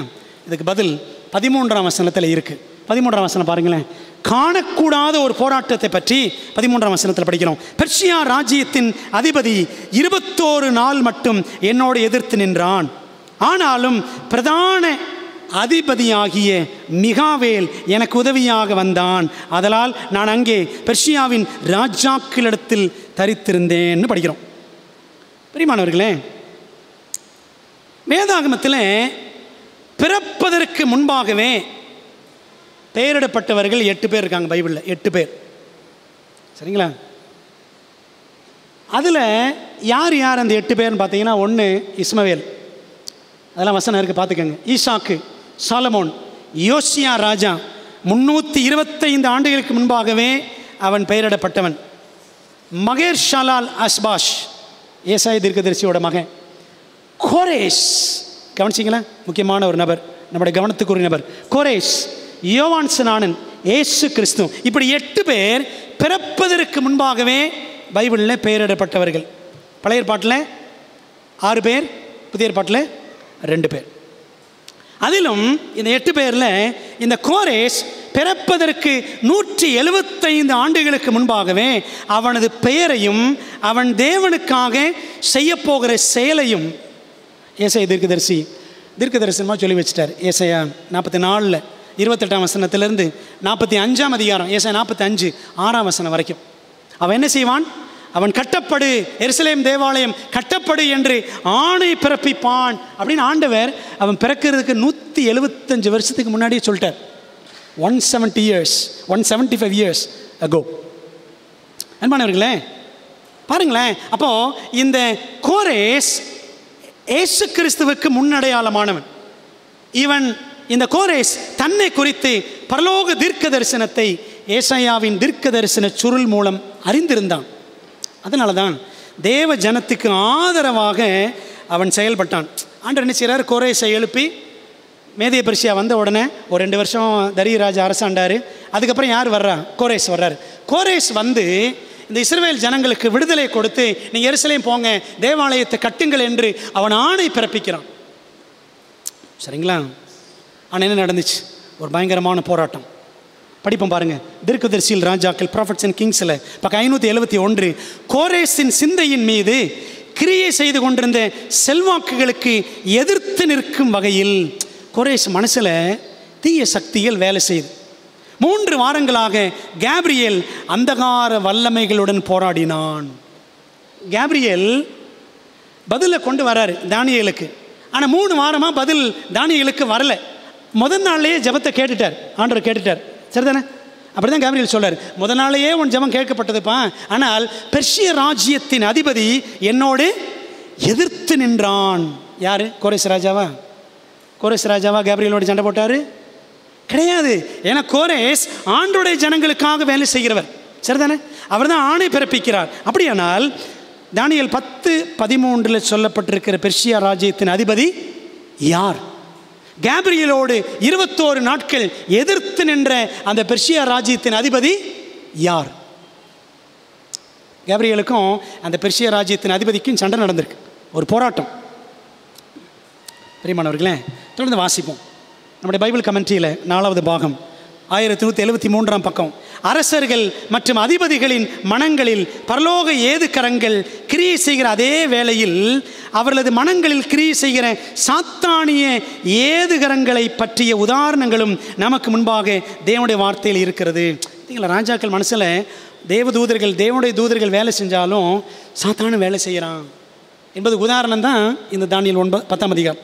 இதுக்கு பதில் 13ஆம் வசனத்தில் இருக்குது. 13ஆம் வசனம் பாருங்களேன். காணக்கூடாத ஒரு போராட்டத்தை பற்றி 13ஆம் வசனத்தில் படிக்கிறோம். பெர்சியா ராஜ்யத்தின் அதிபதி 21 நாள் மட்டும் என்னோடு எதிர்த்து நின்றான். ஆனாலும் பிரதான அதிபதியாகிய மிகாவேல் எனக்கு உதவியாக வந்தான். அதனால் நான் அங்கே பெர்சியாவின் ராஜாக்களிடத்தில் தரித்திருந்தேன்னு படிக்கிறோம். பிரியமானவர்களே, வேதாகமத்தில் பிறப்பதற்கு முன்பாகவே பெயரிடப்பட்டவர்கள் 8 பேர் இருக்காங்க பைபிளில். 8 பேர். சரிங்களா? அதில் யார் யார் அந்த 8 பேர்னு பார்த்தீங்கன்னா, 1 இஸ்மவேல், அதெல்லாம் வசனம் இருக்குது பார்த்துக்கோங்க. ஈசாக்கு, சாலமோன், யோசியா ராஜா 325 ஆண்டுகளுக்கு முன்பாகவே அவன் பெயரிடப்பட்டவன். மகேர் ஷாலால் அஸ்பாஷ், ஏசாயா தீர்க்கதரிசியோட மகன். கோரேஸ், கவனிச்சிங்களா? முக்கியமான ஒரு நபர், நம்முடைய கவனத்துக்குரிய நபர். கோரேஸ், யோவான் ஸ்நானன், ஏசு கிறிஸ்து. இப்படி 8 பேர் பிறப்பதற்கு முன்பாகவே பைபிளில் பெயரிடப்பட்டவர்கள். பழைய ஏற்பாட்டில் 6 பேர், புதிய ஏற்பாட்டில் 2 பேர். அதிலும் இந்த 8 பேரில் இந்த கோரேஸ் பிறப்பதற்கு 175 ஆண்டுகளுக்கு முன்பாகவே அவனது பெயரையும் அவன் தேவனுக்காக செய்யப்போகிற செயலையும் ஏசாயா தீர்க்கதரிசனமாக சொல்லி வச்சிட்டார். ஏசாயா 44 28ஆம் வசனத்திலிருந்து 45ஆம் அதிகாரம், ஏசாயா 45 6ஆம் வசனம் வரைக்கும் அவன் என்ன செய்வான்? அவன் கட்டப்படு, எருசலேம் தேவாலயம் கட்டப்படு என்று ஆணை பிறப்பிப்பான் அப்படின்னு ஆண்டவர் அவன் பிறக்கிறதுக்கு 175 வருஷத்துக்கு முன்னாடியே சொல்லிட்டார். 175 years ago. அன்பானவர்களே பாருங்களேன், அப்போ இந்த கோரேஸ் இயேசு கிறிஸ்துவுக்கு முன்னடையாளமானவன். இவன் இந்த கோரேஸ் தன்னை குறித்து பரலோக தீர்க்க தரிசனத்தை ஏசாயாவின் தீர்க்க தரிசன சுருள் மூலம் அறிந்திருந்தான். அதனால தான் தேவ ஜனத்துக்கு ஆதரவாக அவன் செயல்பட்டான். ஆண்டவர் என்ன செய்கிறார், கோரேஸை எழுப்பி மேதிய பெர்சியா வந்த உடனே ஒரு 2 வருஷம் தரிய ராஜா அரசாண்டார். அதுக்கப்புறம் யார் வர்றா, கோரேஸ் வர்றார். கோரேஸ் வந்து இந்த இஸ்ரவேல் ஜனங்களுக்கு விடுதலை கொடுத்து நீங்கள் எருசலேம் போங்க, தேவாலயத்தை கட்டுங்கள் என்று அவன் ஆணை பிறப்பிக்கிறான். சரிங்களா? ஆனால் என்ன நடந்துச்சு? ஒரு பயங்கரமான போராட்டம். படிப்போம் பாருங்கள், தீர்க்கதரிசியில் ராஜாக்கள், ப்ராஃபட்ஸ் அண்ட் கிங்ஸில் பக்கம் 571. கோரேஸின் சிந்தையின் மீது கிரியை செய்து கொண்டிருந்த செல்வாக்குகளுக்கு எதிர்த்து நிற்கும் வகையில் கோரேஸ் மனசில் தீய சக்திகள் வேலை செய்து 3 வாரங்களாக கேப்ரியேல் அந்தகார வல்லமைகளுடன் போராடினான். கேப்ரியேல் பதிலை கொண்டு வராரு தானியேலுக்கு. ஆனால் 3 வாரமாக பதில் தானியேலுக்கு வரல. முதல் நாள்லேயே ஜெபத்தை கேட்டுட்டார், ஆண்டவர் கேட்டுட்டார். சரிதானே? அப்படி தான் கேப்ரியேல் சொல்றார், முதல் நாளையே உன் ஜெபம் கேட்கப்பட்டதுப்பா, ஆனால் பெர்ஷிய ராஜ்யத்தின் அதிபதி என்னோடு எதிர்த்து நின்றான். யார்? கோரேஸ் ராஜாவா? கோரேஸ் ராஜாவா கேப்ரியேலோடு சண்டை போட்டார்? கிடையாது. ஏன்னா கோரேஸ் ஆண்டோடைய ஜனங்களுக்காக வேலை செய்கிறவர். சரிதானே? அவர் தான் ஆணை பிறப்பிக்கிறார். அப்படியானால் தானியேல் 10:13 சொல்லப்பட்டிருக்கிற பெர்ஷியா ராஜ்யத்தின் அதிபதி யார்? கேப்ரியேலோடு 21 நாட்கள் எதிர்த்து நின்ற அந்த பெர்ஷியா ராஜ்யத்தின் அதிபதி யார்? கேப்ரியேலுக்கும் அந்த பெர்ஷியா ராஜ்யத்தின் அதிபதிக்கும் சண்டை நடந்திருக்கு, ஒரு போராட்டம். பிரியமானவர்களே, தொடர்ந்து வாசிப்போம். நம்முடைய பைபிள் கமெண்ட்ரியில் 4வது பாகம் 1173 பக்கம். அரசர்கள் மற்றும் அதிபதிகளின் மனங்களில் பரலோக ஏதுகரங்கள் கிரியை செய்கிற அதே வேளையில் அவர்களது மனங்களில் கிரியை செய்கிற சாத்தானிய ஏதுகரங்களை பற்றிய உதாரணங்களும் நமக்கு முன்பாக தேவனுடைய வார்த்தையில் இருக்கிறது. ராஜாக்கள் மனசில் தேவதூதர்கள், தேவனுடைய தூதர்கள் வேலை செஞ்சாலும் சாத்தான வேலை செய்கிறான் என்பது உதாரணம் தான் இந்த தானியேல் 10ஆம் அதிகாரம்.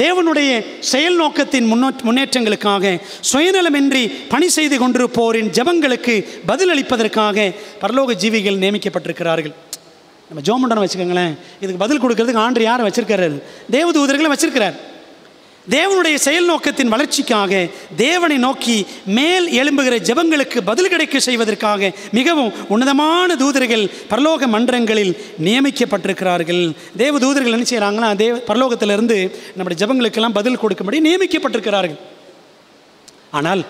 தேவனுடைய செயல் நோக்கத்தின் முன்னேற்றங்களுக்காக சுயநலமின்றி பணி செய்து கொண்டிருப்போரின் ஜெபங்களுக்கு பதிலளிப்பதற்காக பரலோக ஜீவிகள் நியமிக்கப்பட்டிருக்கிறார்கள். நம்ம ஜோமண்டனை வச்சுக்கோங்களேன், இதுக்கு பதில் கொடுக்கறதுக்கு ஆண்டு யாரை வச்சிருக்கிறாரு? தேவதூதர்களை வச்சிருக்கிறார். தேவனுடைய செயல் நோக்கத்தின் வளர்ச்சிக்காக தேவனை நோக்கி மேல் எழும்புகிற ஜெபங்களுக்கு பதில் கிடைக்க செய்வதற்காக மிகவும் உன்னதமான தூதர்கள் பரலோக மன்றங்களில் நியமிக்கப்பட்டிருக்கிறார்கள். தேவ தூதர்கள் என்ன செய்கிறாங்கன்னா, பரலோகத்திலிருந்து நம்முடைய ஜெபங்களுக்கெல்லாம் பதில் கொடுக்கும்படி நியமிக்கப்பட்டிருக்கிறார்கள். ஆனால்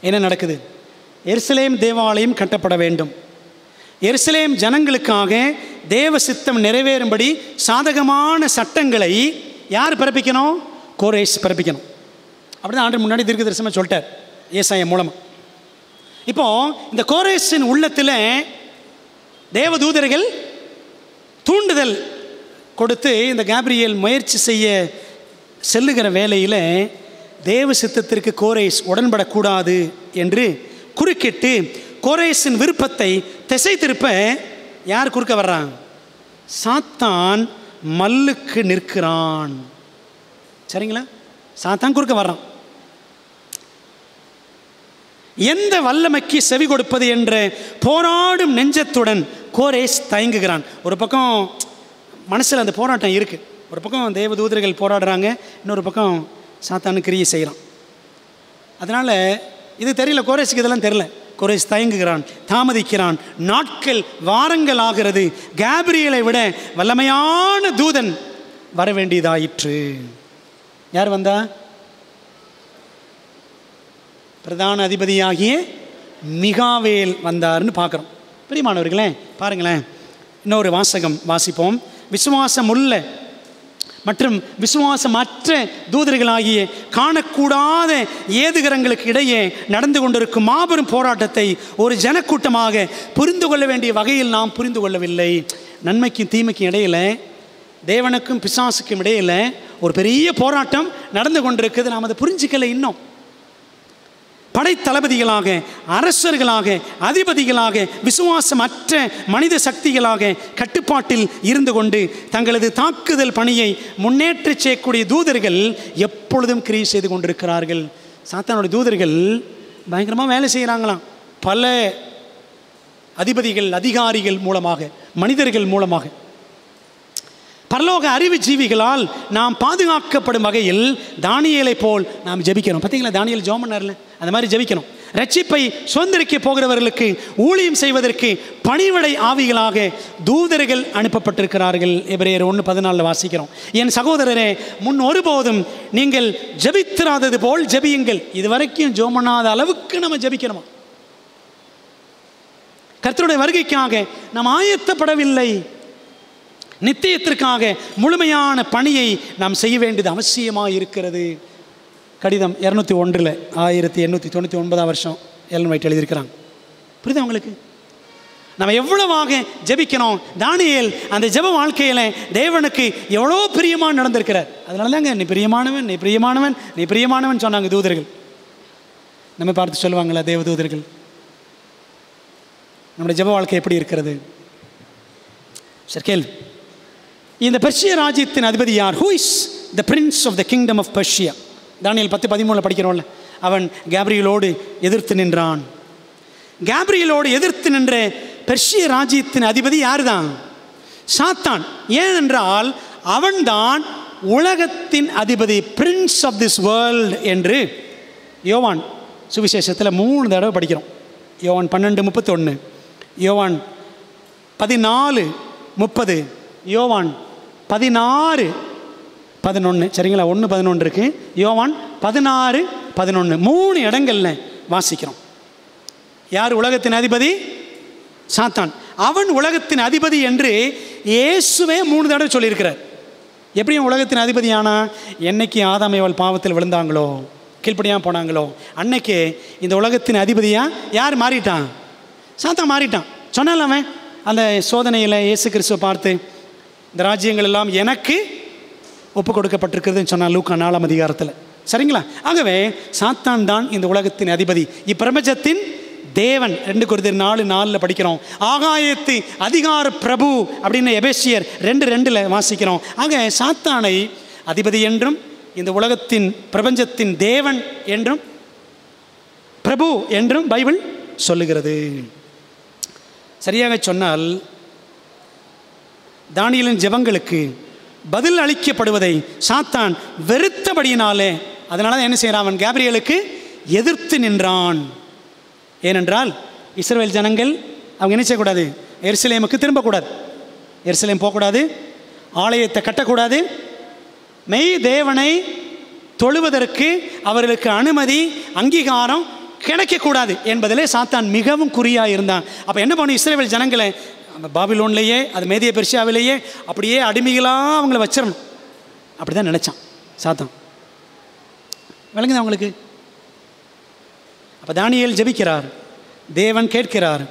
என்ன நடக்குது? எருசலேம் தேவாலயம் கட்டப்பட வேண்டும். எருசலேம் ஜனங்களுக்காக தேவ சித்தம் நிறைவேறும்படி சாதகமான சட்டங்களை யார் பிறப்பிக்கணும்? கோரேஸ் பிறப்பிக்கணும். அப்படிதான் ஆண்டு முன்னாடி தீர்க்க தரிசனமாக சொல்லிட்டார் ஏசாயா மூலமாக. இப்போ இந்த கோரேஸின் உள்ளத்தில் தேவதூதர்கள் தூண்டுதல் கொடுத்து இந்த கேப்ரியேல் முயற்சி செய்ய செல்லுகிற வேளையில் தேவ சித்தத்திற்கு கோரேஸ் உடன்படக்கூடாது என்று குறுக்கிட்டு கோரேஸின் விருப்பத்தை திசை திருப்ப யார் குறுக்க வர்றான்? சாத்தான் மல்லுக்கு நிற்கிறான். சரிங்களா? சாத்தான் குறுக்க வர்றான். எந்த வல்லமைக்கு செவி கொடுப்பது என்ற போராடும் நெஞ்சத்துடன் கோரேஸ் தயங்குகிறான். ஒரு பக்கம் மனசில் அந்த போராட்டம் இருக்குது, ஒரு பக்கம் தேவதூதர்கள் போராடுறாங்க, இன்னொரு பக்கம் சாத்தானு கிரியை செய்கிறான். அதனால் இது தெரியல கோரேஸுக்கு, இதெல்லாம் தெரியல. கோரேஸ் தயங்குகிறான், தாமதிக்கிறான். நாட்கள் வாரங்கள் ஆகிறது. கேப்ரியேலை விட வல்லமையான தூதன் வர வேண்டியதாயிற்று. யார் வந்தா? பிரதான அதிபதியாகிய மிகாவேல் வந்தார்னு பார்க்குறோம். பிரியமானவர்களே பாருங்களேன், இன்னொரு வாசகம் வாசிப்போம். விசுவாசம் உள்ள மற்றும் விசுவாசமற்ற தூதர்களாகிய காணக்கூடாத ஏதுகரங்களுக்கு இடையே நடந்து கொண்டிருக்கும் மாபெரும் போராட்டத்தை ஒரு ஜனக்கூட்டமாக புரிந்து கொள்ள வேண்டிய வகையில் நாம் புரிந்து கொள்ளவில்லை. நன்மைக்கும் தீமைக்கும் இடையில், தேவனுக்கும் பிசாசுக்கும் இடையில் ஒரு பெரிய போராட்டம் நடந்து கொண்டிருக்குது. நாம் அதை புரிஞ்சிக்கல. இன்னும் படைத்தளபதிகளாக, அரசர்களாக, அதிபதிகளாக, விசுவாசமற்ற மனித சக்திகளாக கட்டுப்பாட்டில் இருந்து கொண்டு தங்களது தாக்குதல் பணியை முன்னேற்றச் செய்யக்கூடிய தூதர்கள் எப்பொழுதும் கிரியை செய்து கொண்டிருக்கிறார்கள். சாத்தானுடைய தூதர்கள் பயங்கரமாக வேலை செய்கிறாங்களாம். பல அதிபதிகள், அதிகாரிகள் மூலமாக, மனிதர்கள் மூலமாக. பரலோக அறிவு ஜீவிகளால் நாம் பாதுகாக்கப்படும் வகையில் தானியேலை போல் நாம் ஜெபிக்கணும். பார்த்தீங்களா, தானியேல் ஜெபம் பண்ணார்ல, அந்த மாதிரி ஜெபிக்கணும். ரட்சிப்பை சுதந்திரிக்க போகிறவர்களுக்கு ஊழியம் செய்வதற்கு பணிவடை ஆவிகளாக தூதர்கள் அனுப்பப்பட்டிருக்கிறார்கள். எபிரேயர் 1:14 வாசிக்கிறோம். என் சகோதரரே, முன் ஒருபோதும் நீங்கள் ஜெபித்திராதது போல் ஜெபியுங்கள். இதுவரைக்கும் ஜெபம் பண்ணாத அளவுக்கு நம்ம ஜெபிக்கணுமா? கர்த்தருடைய வருகைக்காக நாம் ஆயத்தப்படவில்லை. நித்தியத்திற்காக முழுமையான பணியை நாம் செய்ய வேண்டியது அவசியமாக இருக்கிறது. கடிதம் 201 1899 வருஷம் எலன் ஒயிட் எழுதியிருக்கிறாங்க. புரியுது உங்களுக்கு? நம்ம எவ்வளவாக ஜெபிக்கணும். தானியேல் அந்த ஜெப வாழ்க்கையில் தேவனுக்கு எவ்வளோ பிரியமாக நடந்திருக்கிறார். அதனால தாங்க நீ பிரியமானவன், நீ பிரியமானவன், நீ பிரியமானவன் சொன்னாங்க தூதர்கள். நம்ம பார்த்து சொல்லுவாங்களா தேவ தூதர்கள்? நம்முடைய ஜெப வாழ்க்கை எப்படி இருக்கிறது? சரி, கேள்வி. இந்த பெர்ஷிய ராஜ்யத்தின் அதிபதி யார்? Who is the prince of the kingdom of Persia? தானியேல் 10:13 படிக்கிறோம்ல. அவன் கேப்ரியலோடு எதிர்த்து நின்றான். கேப்ரியலோடு எதிர்த்து நின்ற பெர்ஷிய ராஜ்யத்தின் அதிபதி யார் தான்? சாத்தான். ஏனென்றால் அவன்தான் உலகத்தின் அதிபதி, பிரின்ஸ் ஆஃப் திஸ் வேர்ல்ட் என்று யோவான் சுவிசேஷத்தில் 3 தடவை படிக்கிறோம். யோவான் 12:31, யோவான் 14:30, யோவான் 16:11. சரிங்களா? 1:11 இருக்கு, யோவான் 16:11. 3 இடங்கள்ல வாசிக்கிறோம். யார் உலகத்தின் அதிபதி? சாத்தான். அவன் உலகத்தின் அதிபதி என்று இயேசுவே 3 தடவை சொல்லியிருக்கிறார். எப்படி உலகத்தின் அதிபதியானா? என்னைக்கு ஆதாம் ஏவாள் பாவத்தில் விழுந்தாங்களோ, கீழ்ப்படியாக போனாங்களோ, அன்னைக்கு இந்த உலகத்தின் அதிபதியா யார் மாறிட்டான்? சாத்தான் மாறிட்டான். சொன்னால அவன் அந்த சோதனையில் இயேசு கிறிஸ்துவை பார்த்து இந்த ராஜ்யங்கள் எல்லாம் எனக்கு ஒப்பு கொடுக்கப்பட்டிருக்கிறதுன்னு சொன்னான் லூக்கா 4ஆம் அதிகாரத்தில். சரிங்களா? ஆகவே சாத்தான் தான் இந்த உலகத்தின் அதிபதி, இப்பிரபஞ்சத்தின் தேவன். 2 கொரிந்தியர் 4:4 படிக்கிறோம். ஆகாயத்து அதிகார பிரபு அப்படின்னு எபேசியர் 2:2 வாசிக்கிறோம். ஆக சாத்தானை அதிபதி என்றும் இந்த உலகத்தின் பிரபஞ்சத்தின் தேவன் என்றும் பிரபு என்றும் பைபிள் சொல்லுகிறது. சரியாக சொன்னால் தானியேலின் ஜெபங்களுக்கு பதில் அளிக்கப்படுவதை சாத்தான் வெறுத்தபடியினாலே, அதனால தான் என்ன செய்கிறான்? அவன் கேப்ரியலுக்கு எதிர்த்து நின்றான். ஏனென்றால் இஸ்ரவேல் ஜனங்கள் அவங்க என்ன செய்யக்கூடாது? எருசலேமுக்கு திரும்பக்கூடாது, எருசலேம் போகக்கூடாது, ஆலயத்தை கட்டக்கூடாது, மெய் தேவனை தொழுவதற்கு அவர்களுக்கு அனுமதி, அங்கீகாரம் கிடைக்கக்கூடாது என்பதிலே சாத்தான் மிகவும் குறியாக இருந்தான். அப்போ என்ன பண்ணும்? இஸ்ரவேல் ஜனங்களை அந்த பாபிலோன்லேயே, அது மேதிய பெர்ஷியாவிலேயே அப்படியே அடிமைகளாக அவங்கள வச்சிடணும். அப்படி தான் நினச்சான் சாத்தான். விளங்குது அவங்களுக்கு? அப்போ தானியேல் ஜெபிக்கிறார், தேவன் கேட்கிறார்.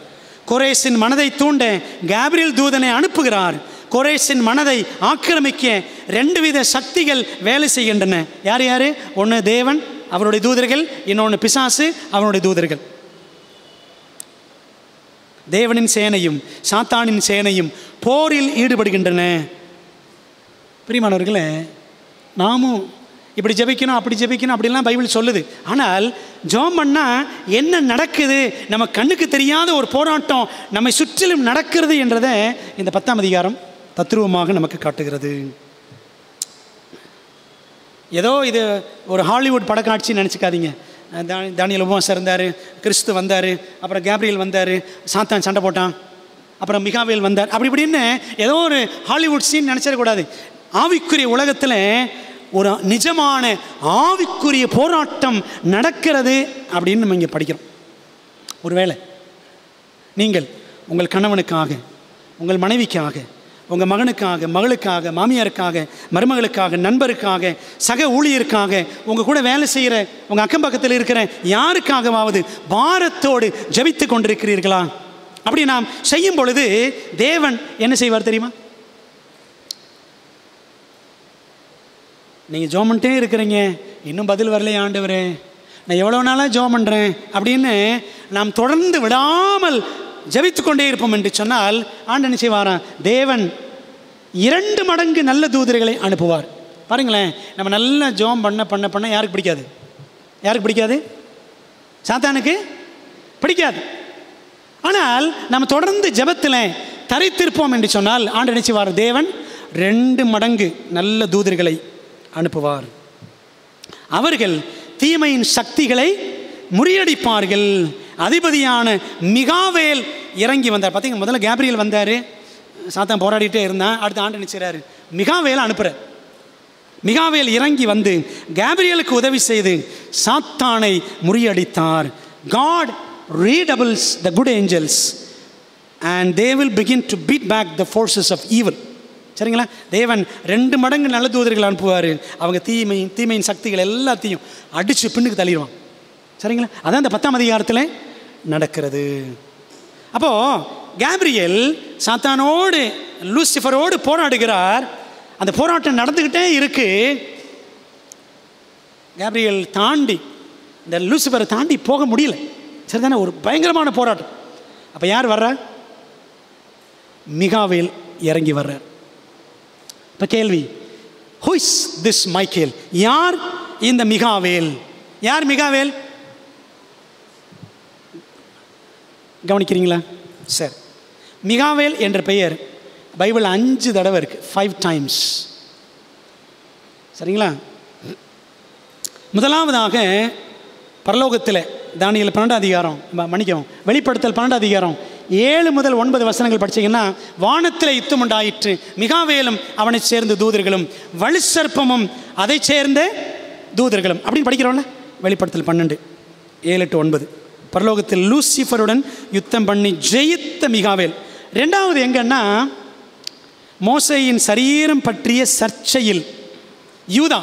கோரேசின் மனதை தூண்ட கேப்ரியல் தூதனை அனுப்புகிறார். கோரேசின் மனதை ஆக்கிரமிக்க 2 வித சக்திகள் வேலை செய்கின்றன. யார் யார்? ஒன்று தேவன், அவருடைய தூதர்கள், இன்னொன்று பிசாசு, அவனுடைய தூதர்கள். தேவனின் சேனையும் சாத்தானின் சேனையும் போரில் ஈடுபடுகின்றன. பிரியமானவர்களே, நாமும் இப்படி ஜெபிக்கணும், அப்படி ஜெபிக்கணும் அப்படிலாம் பைபிள் சொல்லுது. ஆனால் ஜெபம் பண்ணால் என்ன நடக்குது? நம்ம கண்ணுக்கு தெரியாத ஒரு போராட்டம் நம்மை சுற்றிலும் நடக்கிறது என்றதை இந்த 10ஆம் அதிகாரம் தத்ரூபமாக நமக்கு காட்டுகிறது. ஏதோ இது ஒரு ஹாலிவுட் படக்காட்சி நினச்சிக்காதீங்க. தானியேல் உபவாசம் இருந்தார், கிறிஸ்து வந்தார், அப்புறம் கேப்ரியல் வந்தார், சாத்தான் சண்டை போட்டான், அப்புறம் மிகாவேல் வந்தார், அப்படி இப்படின்னு ஏதோ ஒரு ஹாலிவுட் சீன் நினச்சிடக்கூடாது. ஆவிக்குரிய உலகத்தில் ஒரு நிஜமான ஆவிக்குரிய போராட்டம் நடக்கிறது அப்படின்னு நம்ம இங்கே படிக்கிறோம். ஒருவேளை நீங்கள் உங்கள் கணவனுக்காக, உங்கள் மனைவிக்காக, உங்கள் மகனுக்காக, மகளுக்காக, மாமியாருக்காக, மருமகளுக்காக, நண்பருக்காக, சக ஊழியருக்காக, உங்கள் கூட வேலை செய்கிற உங்கள் அக்கம் பக்கத்தில் இருக்கிற யாருக்காகவாவது பாரத்தோடு ஜெபித்து கொண்டிருக்கிறீர்களா? அப்படி நாம் செய்யும் பொழுது தேவன் என்ன செய்வார் தெரியுமா? நீங்கள் ஜெபம் பண்ணிட்டே இருக்கிறீங்க, இன்னும் பதில் வரலையே ஆண்டவரே, நான் எவ்வளோ நாளாக ஜெபம் பண்ணுறேன் அப்படின்னு நாம் தொடர்ந்து விடாமல் ஜெபித்து கொண்டே இருப்போம் என்று சொன்னால் ஆண்டவன் என்ன செய்வாராம்? தேவன் 2 மடங்கு நல்ல தூதர்களை அனுப்புவார். பாருங்களேன், நம்ம நல்லா ஜெபம் பண்ண யாருக்கு பிடிக்காது? யாருக்கு பிடிக்காது? சாத்தானுக்கு பிடிக்காது. ஆனால் நம்ம தொடர்ந்து ஜெபத்தில் தரித்திருப்போம் என்று சொன்னால் ஆண்டவன் என்ன செய்வார்? தேவன் 2 மடங்கு நல்ல தூதர்களை அனுப்புவார். அவர்கள் தீமையின் சக்திகளை முறியடிப்பார்கள். அதிபதியான மிகாவேல் இறங்கி வந்தார். பார்த்தீங்க, முதல்ல கேப்ரியல் வந்தார், சாத்தான் போராடிட்டே இருந்தான். அடுத்து ஆண்டு நினைச்சாரு, மிகாவேலை அனுப்புகிறார். மிகாவேல் இறங்கி வந்து கேப்ரியலுக்கு உதவி செய்து சாத்தானை முறியடித்தார். God redoubles the good angels and they will begin to beat back the forces of evil. சரிங்களா? தேவன் 2 மடங்கு நல்ல தூதர்கள் அனுப்புவார். அவங்க தீமையின் சக்திகள் எல்லாத்தையும் அடித்து பின்னுக்கு தள்ளிடுவான். சரிங்களா? அதான் இந்த 10ஆம் அதிகாரத்தில் நடக்கிறது. அப்போது கேப்ரியல் சாத்தானோடு லூசிஃபரோடு போராடுகிறார். அந்த போராட்டம் நடந்துக்கிட்டே இருக்கு. கேப்ரியல் தாண்டி இந்த லூசிஃபரை தாண்டி போக முடியல. சரிதானே? ஒரு பயங்கரமான போராட்டம். அப்போ யார் வர்றார்? மிகாவேல் இறங்கி வர்றார். இப்போ கேள்வி, who is this மைக்கேல்? யார் இந்த மிகாவேல்? யார் மிகாவேல்? கவனிக்கிறீங்களா? சரி, மிகாவேல் என்ற பெயர் பைபிள் 5 தடவை இருக்கு, 5 times. சரிங்களா? முதலாவதாக பரலோகத்தில் தானியேல் 12ஆம் அதிகாரம், மன்னிக்கவும், வெளிப்படுத்தல் 12ஆம் அதிகாரம் 7 முதல் 9 வசனங்கள் படிச்சீங்கன்னா, வானத்தில் யுத்தம் உண்டாயிற்று, மிகாவேலும் அவனை சேர்ந்த தூதர்களும் வலு சர்ப்பமும் அதை சேர்ந்த தூதர்களும் அப்படின்னு படிக்கிறோம்ல. வெளிப்படுத்தல் 12 7 to 9. பரலோகத்தில் லூசிஃபருடன் யுத்தம் பண்ணி ஜெயித்த மிகாவேல். 2வது எங்கன்னா, மோசேயின் சரீரம் பற்றிய சர்ச்சையில் யூதா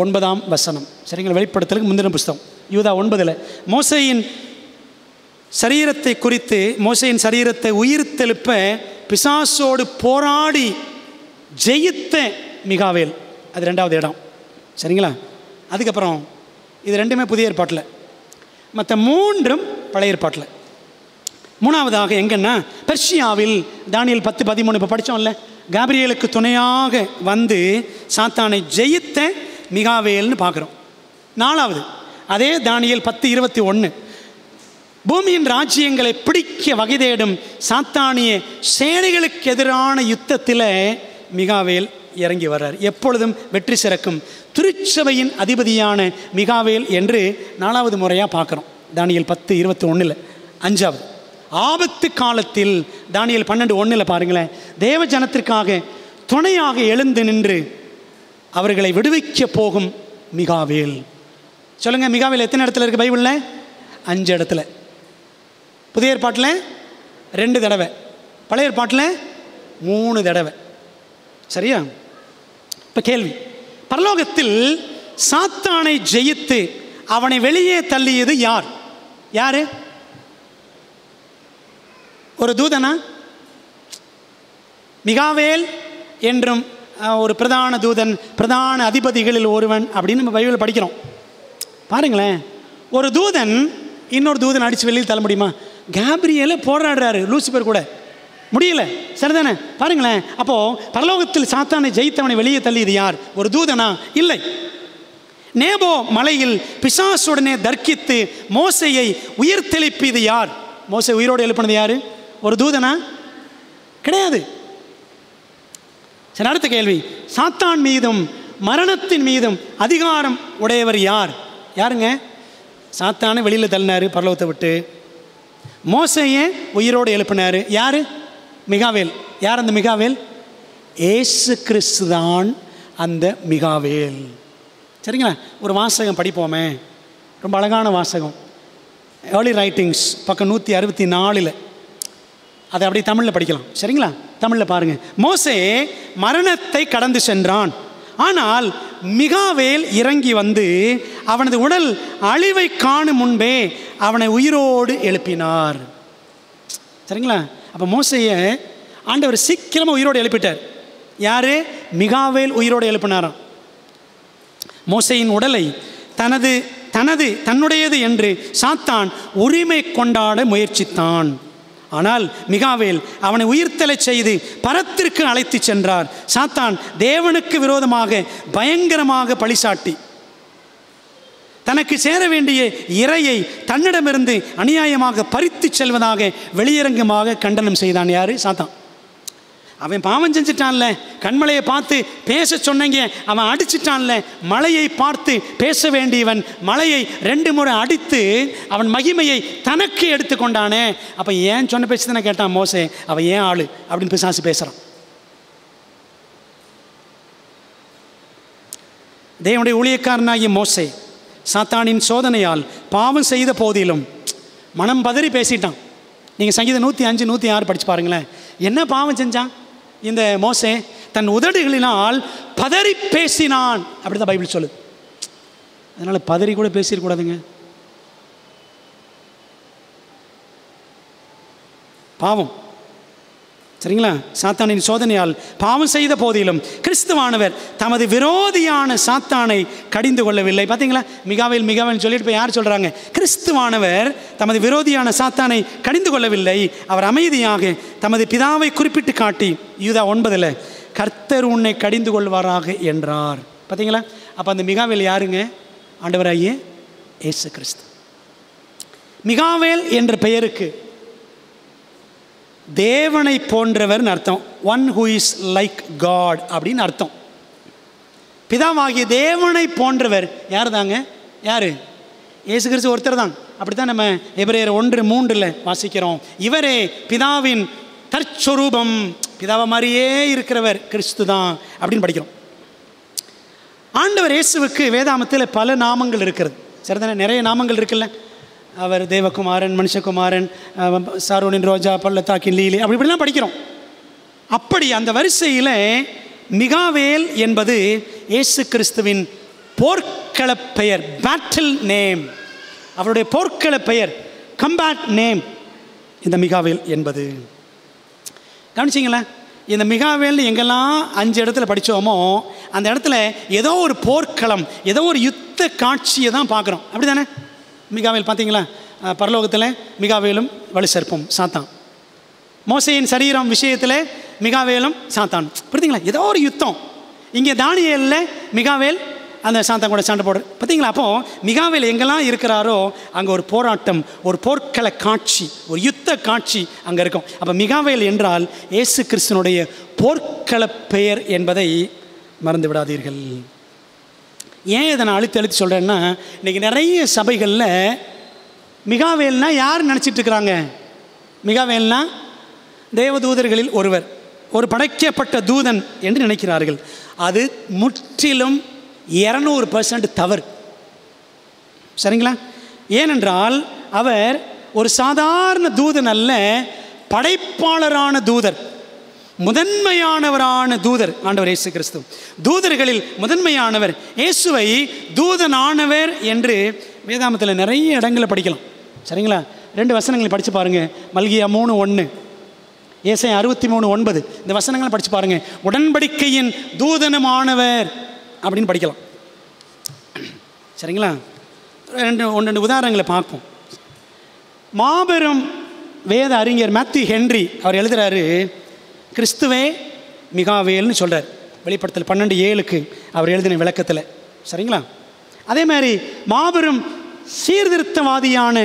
9ஆம் வசனம். சரிங்களா? வெளிப்படுத்தலுக்கு முந்தின புஸ்தகம் யூதா 9ல் மோசேயின் சரீரத்தை குறித்து, மோசேயின் சரீரத்தை உயிர்த்தெழுப்ப பிசாசோடு போராடி ஜெயித்த மிகாவேல். அது 2வது இடம். சரிங்களா? அதுக்கப்புறம் இது 2மே புதிய ஏற்பாட்டில், மற்ற 3ம் பழைய ஏற்பாட்டில். 3வதாக எங்கன்னா, பெர்ஷியாவில் தானியேல் 10:13 இப்போ படித்தோம்ல, கேப்ரியலுக்கு துணையாக வந்து சாத்தானை ஜெயித்த மிகாவேல்னு பார்க்குறோம். 4வது அதே தானியேல் 10:21, பூமியின் ராஜ்யங்களை பிடிக்க வகை தேடும் சாத்தானிய சேனைகளுக்கு எதிரான யுத்தத்தில் மிகாவேல் இறங்கி வர்றார். எப்பொழுதும் வெற்றி சிறக்கும் திருச்சபையின் அதிபதியான மிகாவேல் என்று 4வது முறையாக பார்க்குறோம் தானியேல் 10:21. 5வது ஆபத்து காலத்தில் தானியேல் 12:1 பாருங்களேன், தேவ ஜனத்திற்காக துணையாக எழுந்து நின்று அவர்களை விடுவிக்க போகும் மிகாவேல். சொல்லுங்க, மிகாவேல் எத்தனை இடத்துல இருக்குது பைபிளில்? 5 இடத்துல. புதிய ஏற்பாட்டில் 2 தடவை, பழைய ஏற்பாட்டில் 3 தடவை. சரியா? இப்போ கேள்வி, பரலோகத்தில் சாத்தானை ஜெயித்து அவனை வெளியே தள்ளியது யார்? யாரு? ஒரு தூதனா? மிகாவேல் என்றும் ஒரு பிரதான தூதன், பிரதான அதிபதிகளில் ஒருவன் அப்படின்னு நம்ம பைபிள் படிக்கிறோம். பாருங்களேன், ஒரு தூதன் இன்னொரு தூதன் அடித்து வெளியில் தள்ள முடியுமா? கேப்ரியலே போராடுறாரு லூசிபர் கூட, முடியல. சரிதானே? பாருங்களேன், அப்போது பரலோகத்தில் சாத்தானை ஜெயித்தவனை வெளியே தள்ளியது யார்? ஒரு தூதனா? இல்லை. நேபோ மலையில் பிசாசுடனே தர்க்கித்து மோசையை உயிர் தெளிப்பியது யார்? மோசை உயிரோடு எழுப்பினது யார்? ஒரு தூதனா? கிடையாது. சரி, அடுத்த கேள்வி, சாத்தான் மீதும் மரணத்தின் மீதும் அதிகாரம் உடையவர் யார்? யாருங்க? சாத்தானை வெளியில் தள்ளினார் பரலோகத்தை விட்டு, மோசையை உயிரோடு எழுப்பினார். யார்? மிகாவேல். யார் அந்த மிகாவேல்? ஏசு கிறிஸ்து தான் அந்த மிகாவேல். சரிங்களா? ஒரு வாசகம் படிப்போமே, ரொம்ப அழகான வாசகம், ஏர்லி ரைட்டிங்ஸ் பக்கம் 164. அதை அப்படியே தமிழில் படிக்கலாம். சரிங்களா? தமிழில் பாருங்கள். மோசே மரணத்தை கடந்து சென்றான், ஆனால் மிகாவேல் இறங்கி வந்து அவனது உடல் அழிவை காணும் முன்பே அவனை உயிரோடு எழுப்பினார். சரிங்களா? அப்போ மோசையை ஆண்டவர் சீக்கிரமாக உயிரோடு எழுப்பிட்டார். யார்? மிகாவேல் உயிரோடு எழுப்பினாராம். மோசையின் உடலை தனது தன்னுடையது என்று சாத்தான் உரிமை கொண்டாட முயற்சித்தான். ஆனால் மிகாவேல் அவனை உயிர்த்தெழச் செய்து பரத்திற்கு அழைத்து சென்றார். சாத்தான் தேவனுக்கு விரோதமாக பயங்கரமாக பழிசாட்டி தனக்கு சேர வேண்டிய இறையை தன்னிடமிருந்து அநியாயமாக பறித்து செல்வதாக வெளியரங்கமாக கண்டனம் செய்தான். யாரு? சாத்தான். அவன் பாவம் செஞ்சிட்டான்ல, கண்மலையை பார்த்து பேச சொன்னங்க, அவன் அடிச்சிட்டான்ல. மலையை பார்த்து பேச வேண்டியவன் மலையை 2 முறை அடித்து அவன் மகிமையை தனக்கு எடுத்துக்கொண்டானே. அப்போ ஏன் சொன்ன பேச்சு தானே கேட்டான் மோசே, அவன் ஏன் ஆளு அப்படின்னு பிசாசு பேசுகிறான். தேவனுடைய ஊழியக்காரனாகிய மோசே சாத்தானின் சோதனையால் பாவம் செய்த போதிலும் மனம் பதறி பேசிட்டான். நீங்கள் சங்கீதம் 105, 106 படித்து பாருங்களேன். என்ன பாவம் செஞ்சான் இந்த மோசே? தன் உதடுகளினால் பதறி பேசினான். அப்படி தான் பைபிள் சொல்லுது. அதனால் பதறி கூட பேசிடக்கூடாதுங்க. பாவம், சரிங்களா? சாத்தானின் சோதனையால் பாவம் செய்த போதிலும் கிறிஸ்துவானவர் தமது விரோதியான சாத்தானை கடிந்து கொள்ளவில்லை. பார்த்தீங்களா? மிகாவேல் சொல்லிட்டு போய் யார் சொல்கிறாங்க? கிறிஸ்துவானவர் தமது விரோதியான சாத்தானை கடிந்து கொள்ளவில்லை. அவர் அமைதியாக தமது பிதாவை குறிப்பிட்டு காட்டி யூதா 9 கர்த்தர் உன்னை கடிந்து கொள்வாராக என்றார். பார்த்தீங்களா? அப்போ அந்த மிகாவேல் யாருங்க? ஆண்டவராகிய இயேசு கிறிஸ்து. மிகாவேல் என்ற பெயருக்கு தேவனை போன்றவர்னு அர்த்தம். One who is like God அப்படின்னு அர்த்தம். பிதாவாகிய தேவனை போன்றவர் யார் தாங்க? யார்? இயேசு கிறிஸ்து ஒருத்தர் தான். அப்படி தான் நம்ம எபிரேயர் 1:3 வாசிக்கிறோம். இவரே பிதாவின் தற்சொரூபம், பிதாவை மாதிரியே இருக்கிறவர் கிறிஸ்து தான் அப்படின்னு படிக்கிறோம். ஆண்டவர் இயேசுவுக்கு வேதாமத்தில் பல நாமங்கள் இருக்கிறது. சரிதானே? நிறைய நாமங்கள் இருக்குல்ல. அவர் தேவகுமாரன், மனுஷகுமாரன், சாரோனின் ரோஜா, பள்ளத்தாக்கின் லீலி, அப்படி இப்படிலாம் படிக்கிறோம். அப்படி அந்த வரிசையில் மிகாவேல் என்பது இயேசு கிறிஸ்துவின் போர்க்கள பெயர், பேட்டில் நேம். அவருடைய போர்க்கள பெயர், கம்பேட் நேம் இந்த மிகாவேல் என்பது. கவனிச்சிங்களா? இந்த மிகாவேல் எங்கெல்லாம் 5 இடத்துல படித்தோமோ அந்த இடத்துல ஏதோ ஒரு போர்க்களம், ஏதோ ஒரு யுத்த காட்சியை தான் பார்க்குறோம். அப்படி தானே? மிகாவேல் பார்த்தீங்களா? பரலோகத்தில் மிகாவேலும் வலு சர்ப்பம் சாத்தான். மோசேயின் சரீரம் விஷயத்தில் மிகாவேலும் சாத்தான். புரியுதுங்களா? ஏதோ ஒரு யுத்தம். இங்கே தானியேலில் மிகாவேல் அந்த சாத்தான் கூட சண்டை போடுற. பார்த்தீங்களா? அப்போது மிகாவேல் எங்கெல்லாம் இருக்கிறாரோ அங்கே ஒரு போராட்டம், ஒரு போர்க்கள காட்சி, ஒரு யுத்த காட்சி அங்கே இருக்கும். அப்போ மிகாவேல் என்றால் இயேசு கிறிஸ்துனுடைய போர்க்கள பெயர் என்பதை மறந்து விடாதீர்கள். ஏன் இதை நான் அழுத்தி சொல்கிறேன்னா, இன்றைக்கி நிறைய சபைகளில் மிகாவேல்னா யார் நினச்சிட்டு இருக்கிறாங்க? மிகாவேல்னா தேவதூதர்களில் ஒருவர், ஒரு படைக்கப்பட்ட தூதன் என்று நினைக்கிறார்கள். அது முற்றிலும் 200% தவறு. சரிங்களா? ஏனென்றால் அவர் ஒரு சாதாரண தூதன் அல்ல, படைப்பாளரான தூதர், முதன்மையானவரான தூதர் ஆண்டவர் இயேசு கிறிஸ்து. தூதர்களில் முதன்மையானவர். இயேசுவை தூதனானவர் என்று வேதாமத்தில் நிறைய இடங்களை படிக்கலாம். சரிங்களா? 2 வசனங்களை படித்து பாருங்கள். மல்கியா 3:1, ஏசாயா 63:9. இந்த வசனங்களை படித்து பாருங்கள். உடன்படிக்கையின் தூதனமானவர் அப்படின்னு படிக்கலாம். சரிங்களா? 2 உதாரணங்களை பார்ப்போம். மாபெரும் வேத அறிஞர் மேத்யூ ஹென்றி அவர் எழுதுகிறாரு, கிறிஸ்துவே மிகாவேல்னு சொல்கிறார். வெளிப்படுத்தல் 12:7 அவர் எழுதின விளக்கத்தில். சரிங்களா? அதே மாதிரி மாபெரும் சீர்திருத்தவாதியான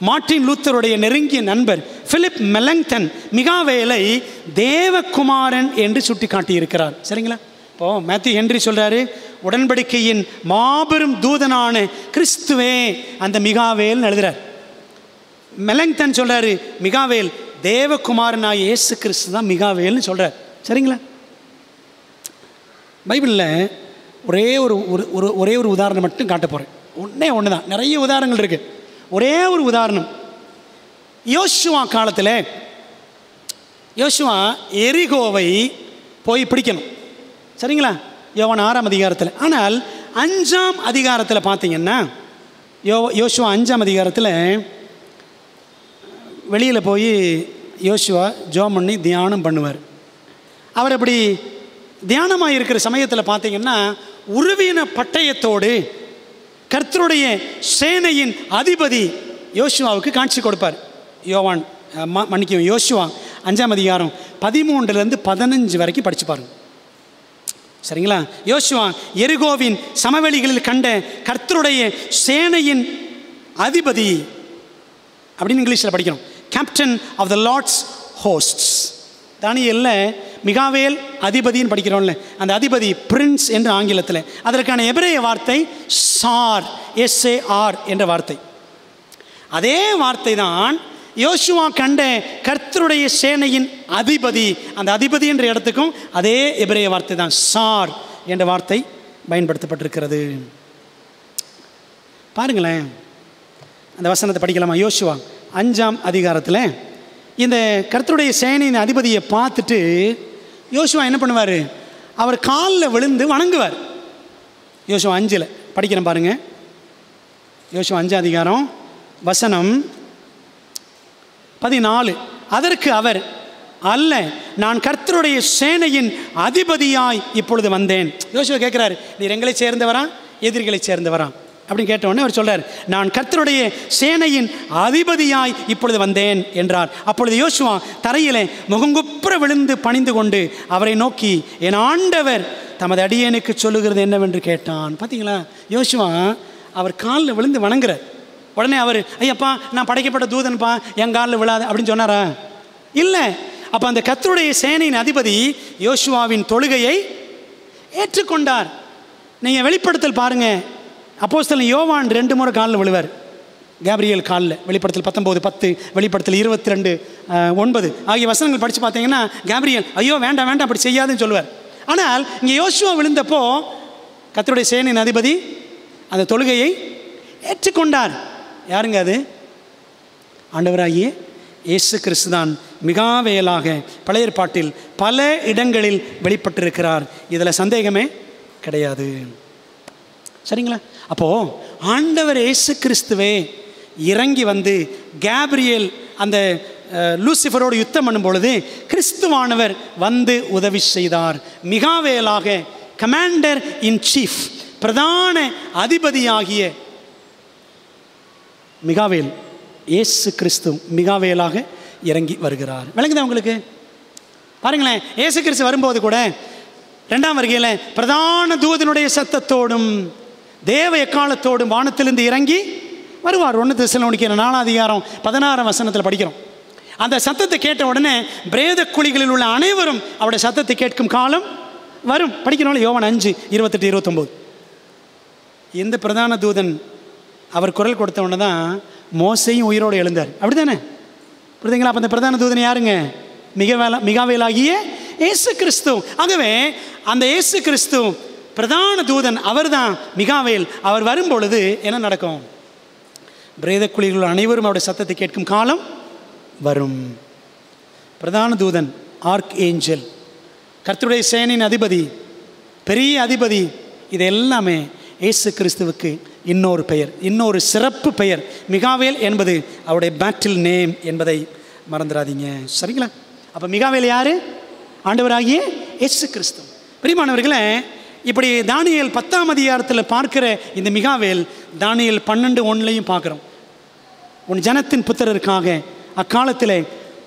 மார்ட்டின் லூத்தருடைய நெருங்கிய நண்பர் பிலிப் மெலங்டன் மிகாவேலை தேவகுமாரன் என்று சுட்டி காட்டியிருக்கிறார். சரிங்களா? இப்போது மேத்யூ ஹென்றி சொல்கிறாரு, உடன்படிக்கையின் மாபெரும் தூதனான கிறிஸ்துவே அந்த மிகாவேல்னு எழுதுகிறார். மெலங்டன் சொல்கிறாரு, மிகாவேல் தேவகுமாரனாக இயேசு கிறிஸ்து தான் மிகாவேல்னு சொல்கிறார். சரிங்களா? பைபிளில் ஒரே ஒரு உதாரணம் மட்டும் காட்ட போகிறேன். ஒன்று தான், நிறைய உதாரணங்கள் இருக்குது. ஒரே ஒரு உதாரணம். யோசுவா காலத்தில் யோசுவா எரிகோவை போய் பிடிக்கணும். சரிங்களா? யோவான் 6ஆம் அதிகாரத்தில். ஆனால் 5ஆம் அதிகாரத்தில் பார்த்தீங்கன்னா, யோசுவா 5ஆம் அதிகாரத்தில் வெளியில் போய் யோசுவா ஜெபம் பண்ணி தியானம் பண்ணுவார். அவர் அப்படி தியானமாக இருக்கிற சமயத்தில் பார்த்தீங்கன்னா உருவின பட்டயத்தோடு கர்த்தருடைய சேனையின் அதிபதி யோசுவாவுக்கு காட்சி கொடுப்பார். யோசுவா 5ஆம் அதிகாரம் 13 to 15 வரைக்கும் படிச்சு பாருங்க. சரிங்களா? யோசுவா எரிகோவின் சமவெளிகளில் கண்ட கர்த்தருடைய சேனையின் அதிபதி அப்படின்னு இங்கிலீஷில் படிக்கிறோம். Captain of the lords hosts. தானியேல்ல மிகாவேல் அதிபதின்னு படிக்கிறோம்ல, அந்த அதிபதி பிரின்ஸ் என்று ஆங்கிலத்தில். அதற்கான எபிரேய வார்த்தை சார், SAR என்ற வார்த்தை. அதே வார்த்தை தான் யோசுவா கண்ட கர்த்தருடைய சேனையின் அதிபதி, அந்த அதிபதி என்ற இடத்துக்கும் அதே எபிரேய வார்த்தை தான் சார் என்ற வார்த்தை பயன்படுத்தப்பட்டிருக்கிறது. பாருங்களேன், அந்த வசனத்தை படிக்கலாமா? யோசுவா 5ஆம் அதிகாரத்தில் இந்த கர்த்தருடைய சேனையின் அதிபதியை பார்த்துட்டு யோசுவா என்ன பண்ணுவார்? அவர் காலில் விழுந்து வணங்குவார். யோசுவா 5 படிக்கிறேன் பாருங்க. யோசுவா 5ஆம் அதிகாரம் வசனம் 14. அதற்கு அவர், அல்ல, நான் கர்த்தருடைய சேனையின் அதிபதியாய் இப்பொழுது வந்தேன். யோசுவா கேட்குறாரு, நீர் எங்களை சேர்ந்தவரா எதிரிகளை சேர்ந்தவரா அப்படின்னு கேட்டவுடனே அவர் சொல்றார், நான் கர்த்தருடைய சேனையின் அதிபதியாய் இப்பொழுது வந்தேன் என்றார். அப்பொழுது யோசுவா தரையிலே முகங்குப்புற விழுந்து பணிந்து கொண்டு அவரை நோக்கி, என் ஆண்டவர் தமது அடியேனுக்கு சொல்லுகிறது என்னவென்று கேட்டான். பார்த்தீங்களா? யோசுவா அவர் காலில் விழுந்து வணங்குறார். உடனே அவர், ஐயப்பா நான் படைக்கப்பட்ட தூதன்ப்பா, என் காலில் விழாது அப்படின்னு சொன்னாரா? இல்லை. அப்போ அந்த கர்த்தருடைய சேனையின் அதிபதி யோசுவாவின் தொழுகையை ஏற்றுக்கொண்டார். நீங்கள் வெளிப்படுத்தல் பாருங்கள், அப்போஸ்தலன் யோவான் 2 முறை காலில் விழுவார். கேப்ரியல் காலில், வெளிப்படுத்தல் 19:10, வெளிப்படுத்தல் 22:9 ஆகிய வசனங்கள் படித்து பார்த்தீங்கன்னா கேப்ரியல் ஐயோ வேண்டாம் வேண்டாம் அப்படி செய்யாதுன்னு சொல்லுவார். ஆனால் இங்கே யோசுவா விழுந்தப்போ கர்த்தருடைய சேனையின் அதிபதி அந்த தொழுகையை ஏற்றுக்கொண்டார். யாருங்க அது? ஆண்டவராகிய இயேசு கிறிஸ்து தான் மிகாவேலாக பழைய ஏற்பாட்டில் பல இடங்களில் வெளிப்பட்டிருக்கிறார். இதில் சந்தேகமே கிடையாது. சரிங்களா? அப்போது ஆண்டவர் இயேசு கிறிஸ்துவே இறங்கி வந்து கேப்ரியல் அந்த லூசிஃபரோடு யுத்தம் பண்ணும் பொழுது கிறிஸ்துவானவர் வந்து உதவி செய்தார். மிகாவேலாக கமாண்டர் இன் சீஃப், பிரதான அதிபதியாகிய மிகாவேல், இயேசு கிறிஸ்து மிகாவேலாக இறங்கி வருகிறார். விளங்குதா உங்களுக்கு? பாருங்களேன், இயேசு கிறிஸ்து வரும்போது கூட 2ஆம் வருகையில் பிரதான தூதனுடைய சத்தத்தோடும் தேவ எக்காலத்தோடும் வானத்திலிருந்து இறங்கி வருவார். 1 தெசலோனிக்கேயர் 4ஆம் அதிகாரம் 16ஆம் வசனத்தில் படிக்கிறோம். அந்த சத்தத்தை கேட்ட உடனே பிரேத குழிகளில் உள்ள அனைவரும் அவருடைய சத்தத்தை கேட்கும் காலம் வரும். படிக்கிறோம் யோவான் 5:28-29. இந்த பிரதான தூதன் அவர் குரல் கொடுத்த உடனே தான் மோசையும் உயிரோடு எழுந்தார். அப்படி தானே? புரியுதுங்களா? அப்போ அந்த பிரதான தூதன் யாருங்க? மிகாவேலாகிய இயேசு கிறிஸ்து. ஆகவே அந்த இயேசு கிறிஸ்து பிரதான தூதன் அவர் தான் மிகாவேல். அவர் வரும்பொழுது என்ன நடக்கும்? பிரேத குழிகள் அனைவரும் அவருடைய சத்தத்தை கேட்கும் காலம் வரும். பிரதான தூதன், ஆர்க் ஏஞ்சல், கர்த்தருடைய சேனையின் அதிபதி, பெரிய அதிபதி, இது எல்லாமே இயேசு கிறிஸ்துவுக்கு இன்னொரு பெயர், இன்னொரு சிறப்பு பெயர். மிகாவேல் என்பது அவருடைய பேட்டில் நேம் என்பதை மறந்துடாதீங்க. சரிங்களா? அப்போ மிகாவேல் யாரு? ஆண்டவராகிய இயேசு கிறிஸ்து. பிரியமானவர்களே, இப்படி தானியேல் 10ஆம் அதிகாரத்தில் பார்க்கிற இந்த மிகாவேல் தானியேல் 12:1 பார்க்குறோம். உன் ஜனத்தின் புத்திரருக்காக அக்காலத்தில்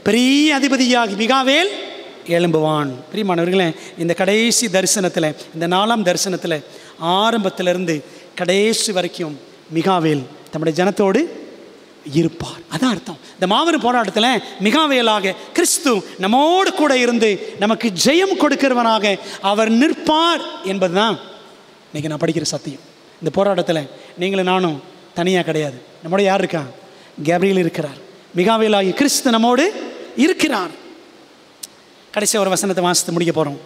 பெரிய அதிபதியாகி மிகாவேல் எழும்புவான். பிரியமானவர்களே, இந்த கடைசி தரிசனத்தில், இந்த 4ஆம் தரிசனத்தில் ஆரம்பத்திலிருந்து கடைசி வரைக்கும் மிகாவேல் தம்முடைய ஜனத்தோடு இருப்பார். அதான் அர்த்தம். இந்த மாபெரும் போராட்டத்தில் மிகாவேலாக கிறிஸ்து நம்மோடு கூட இருந்து நமக்கு ஜெயம் கொடுக்கிறவனாக அவர் நிற்பார் என்பதுதான் இன்னைக்கு நான் படிக்கிற சத்தியம். இந்த போராட்டத்தில் நீங்களும் நானும் தனியாக கிடையாது. நம்மோட யார் இருக்கா? கேப்ரியல் இருக்கிறார். மிகாவேலாகி கிறிஸ்து நம்மோடு இருக்கிறார். கடைசி ஒரு வசனத்தை வாசித்து முடிக்க போகிறோம்.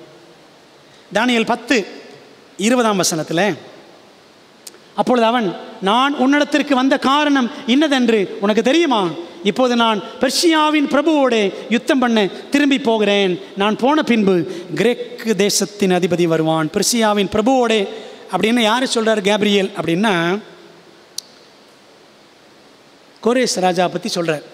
தானியேல் 10:20 வசனத்தில், அப்பொழுது அவன், நான் உன்னிடத்திற்கு வந்த காரணம் இன்னதென்று உனக்கு தெரியுமா? இப்போது நான் பெர்சியாவின் பிரபுவோடு யுத்தம் பண்ண திரும்பி போகிறேன். நான் போன பின்பு கிரேக்கு தேசத்தின் அதிபதி வருவான். பெர்சியாவின் பிரபுவோடு அப்படின்னு யார் சொல்கிறார் கேப்ரியல் அப்படின்னா, கோரேஸ் ராஜா பற்றி சொல்கிறார்.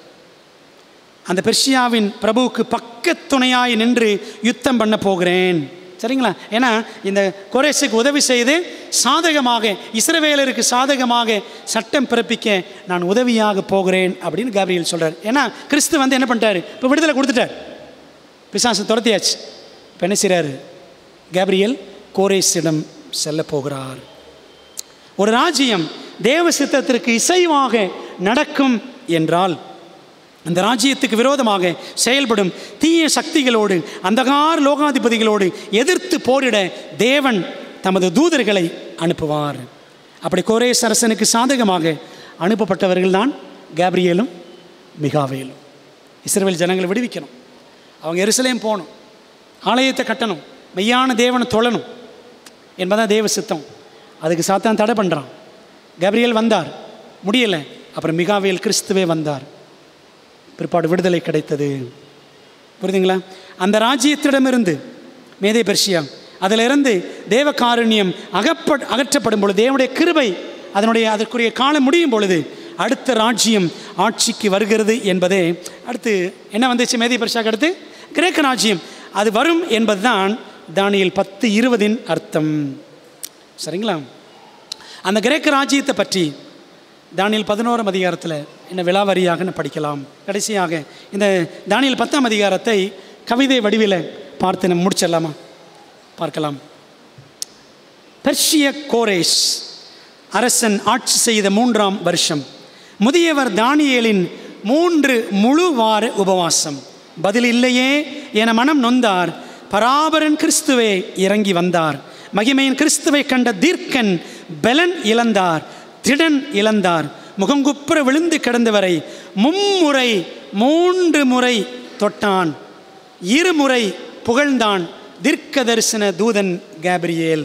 அந்த பெர்சியாவின் பிரபுவுக்கு பக்கத்துணையாய் நின்று யுத்தம் பண்ண போகிறேன் சரிங்களா? ஏன்னா இந்த கோரேசுக்கு உதவி செய்து சாதகமாக இஸ்ரவேலருக்கு சாதகமாக சட்டம் பிறப்பிக்க நான் உதவியாக போகிறேன் அப்படின்னு கேப்ரியேல் சொல்கிறார். ஏன்னா கிறிஸ்து வந்து என்ன பண்ணிட்டார்? இப்போ விடுதலை கொடுத்துட்டார், பிசாசு துரத்தியாச்சு. இப்போ என்ன செய்கிறாரு? கேப்ரியேல் கோரேசிடம் செல்ல போகிறார். ஒரு ராஜ்யம் தேவ சித்தத்திற்கு இசைவாக நடக்கும் என்றால் அந்த ராஜ்யத்துக்கு விரோதமாக செயல்படும் தீய சக்திகளோடு அந்தகார லோகாதிபதிகளோடு எதிர்த்து போரிட தேவன் தமது தூதர்களை அனுப்புவார். அப்படி கோரேஸ் அரசனுக்கு சாதகமாக அனுப்பப்பட்டவர்கள் தான் கேப்ரியேலும் மிகாவேலும். இஸ்ரவேல் ஜனங்களை விடுவிக்கணும், அவங்க எருசலேம் போகணும், ஆலயத்தை கட்டணும், மெய்யான தேவனை தொழணும் என்பதான் தேவ சித்தம். அதுக்கு சாத்தான் தடை பண்ணுறான். கேப்ரியேல் வந்தார், முடியலை. அப்புறம் மிகாவேல் கிறிஸ்துவே வந்தார், பிற்பாடு விடுதலை கிடைத்தது. புரியுதுங்களா? அந்த ராஜ்யத்திடமிருந்து மேதே பெர்ஷியா அதிலிருந்து தேவ காருண்யம் அகற்றப்படும் பொழுது, தேவனுடைய கிருபை அதற்குரிய காலம் முடியும் பொழுது அடுத்த ராஜ்யம் ஆட்சிக்கு வருகிறது என்பதே. அடுத்து என்ன வந்துச்சு? மேதே பெர்ஷியாவுக்கு அடுத்து கிரேக்க ராஜ்யம் அது வரும் என்பதுதான் தானியேல் 10:20 அர்த்தம். சரிங்களா? அந்த கிரேக்க ராஜ்யத்தை பற்றி தானியேல் 11 அதிகாரத்தில் என்ன விலாவரியாக படிக்கலாம். கடைசியாக இந்த தானியேல் 10 அதிகாரத்தை கவிதை வடிவில் பார்த்து நம்ம முடிச்சிடலாமா? பார்க்கலாம். பெர்ஷிய கோரேஸ் அரசன் ஆட்சி செய்த 3ஆம் வருஷம் முதியவர் தானியேலின் 3 முழு வார உபவாசம். பதில் இல்லையே என மனம் நொந்தார். பராபரன் கிறிஸ்துவே இறங்கி வந்தார். மகிமையின் கிறிஸ்துவை கண்ட தீர்க்கன் பலன் இழந்தார், திடன் இழந்தார். முகங்குப்புற விழுந்து கிடந்தவரை 3 முறை தொட்டான், 2 முறை புகழ்ந்தான் தீர்க்க தரிசன தூதன் கேப்ரியேல்.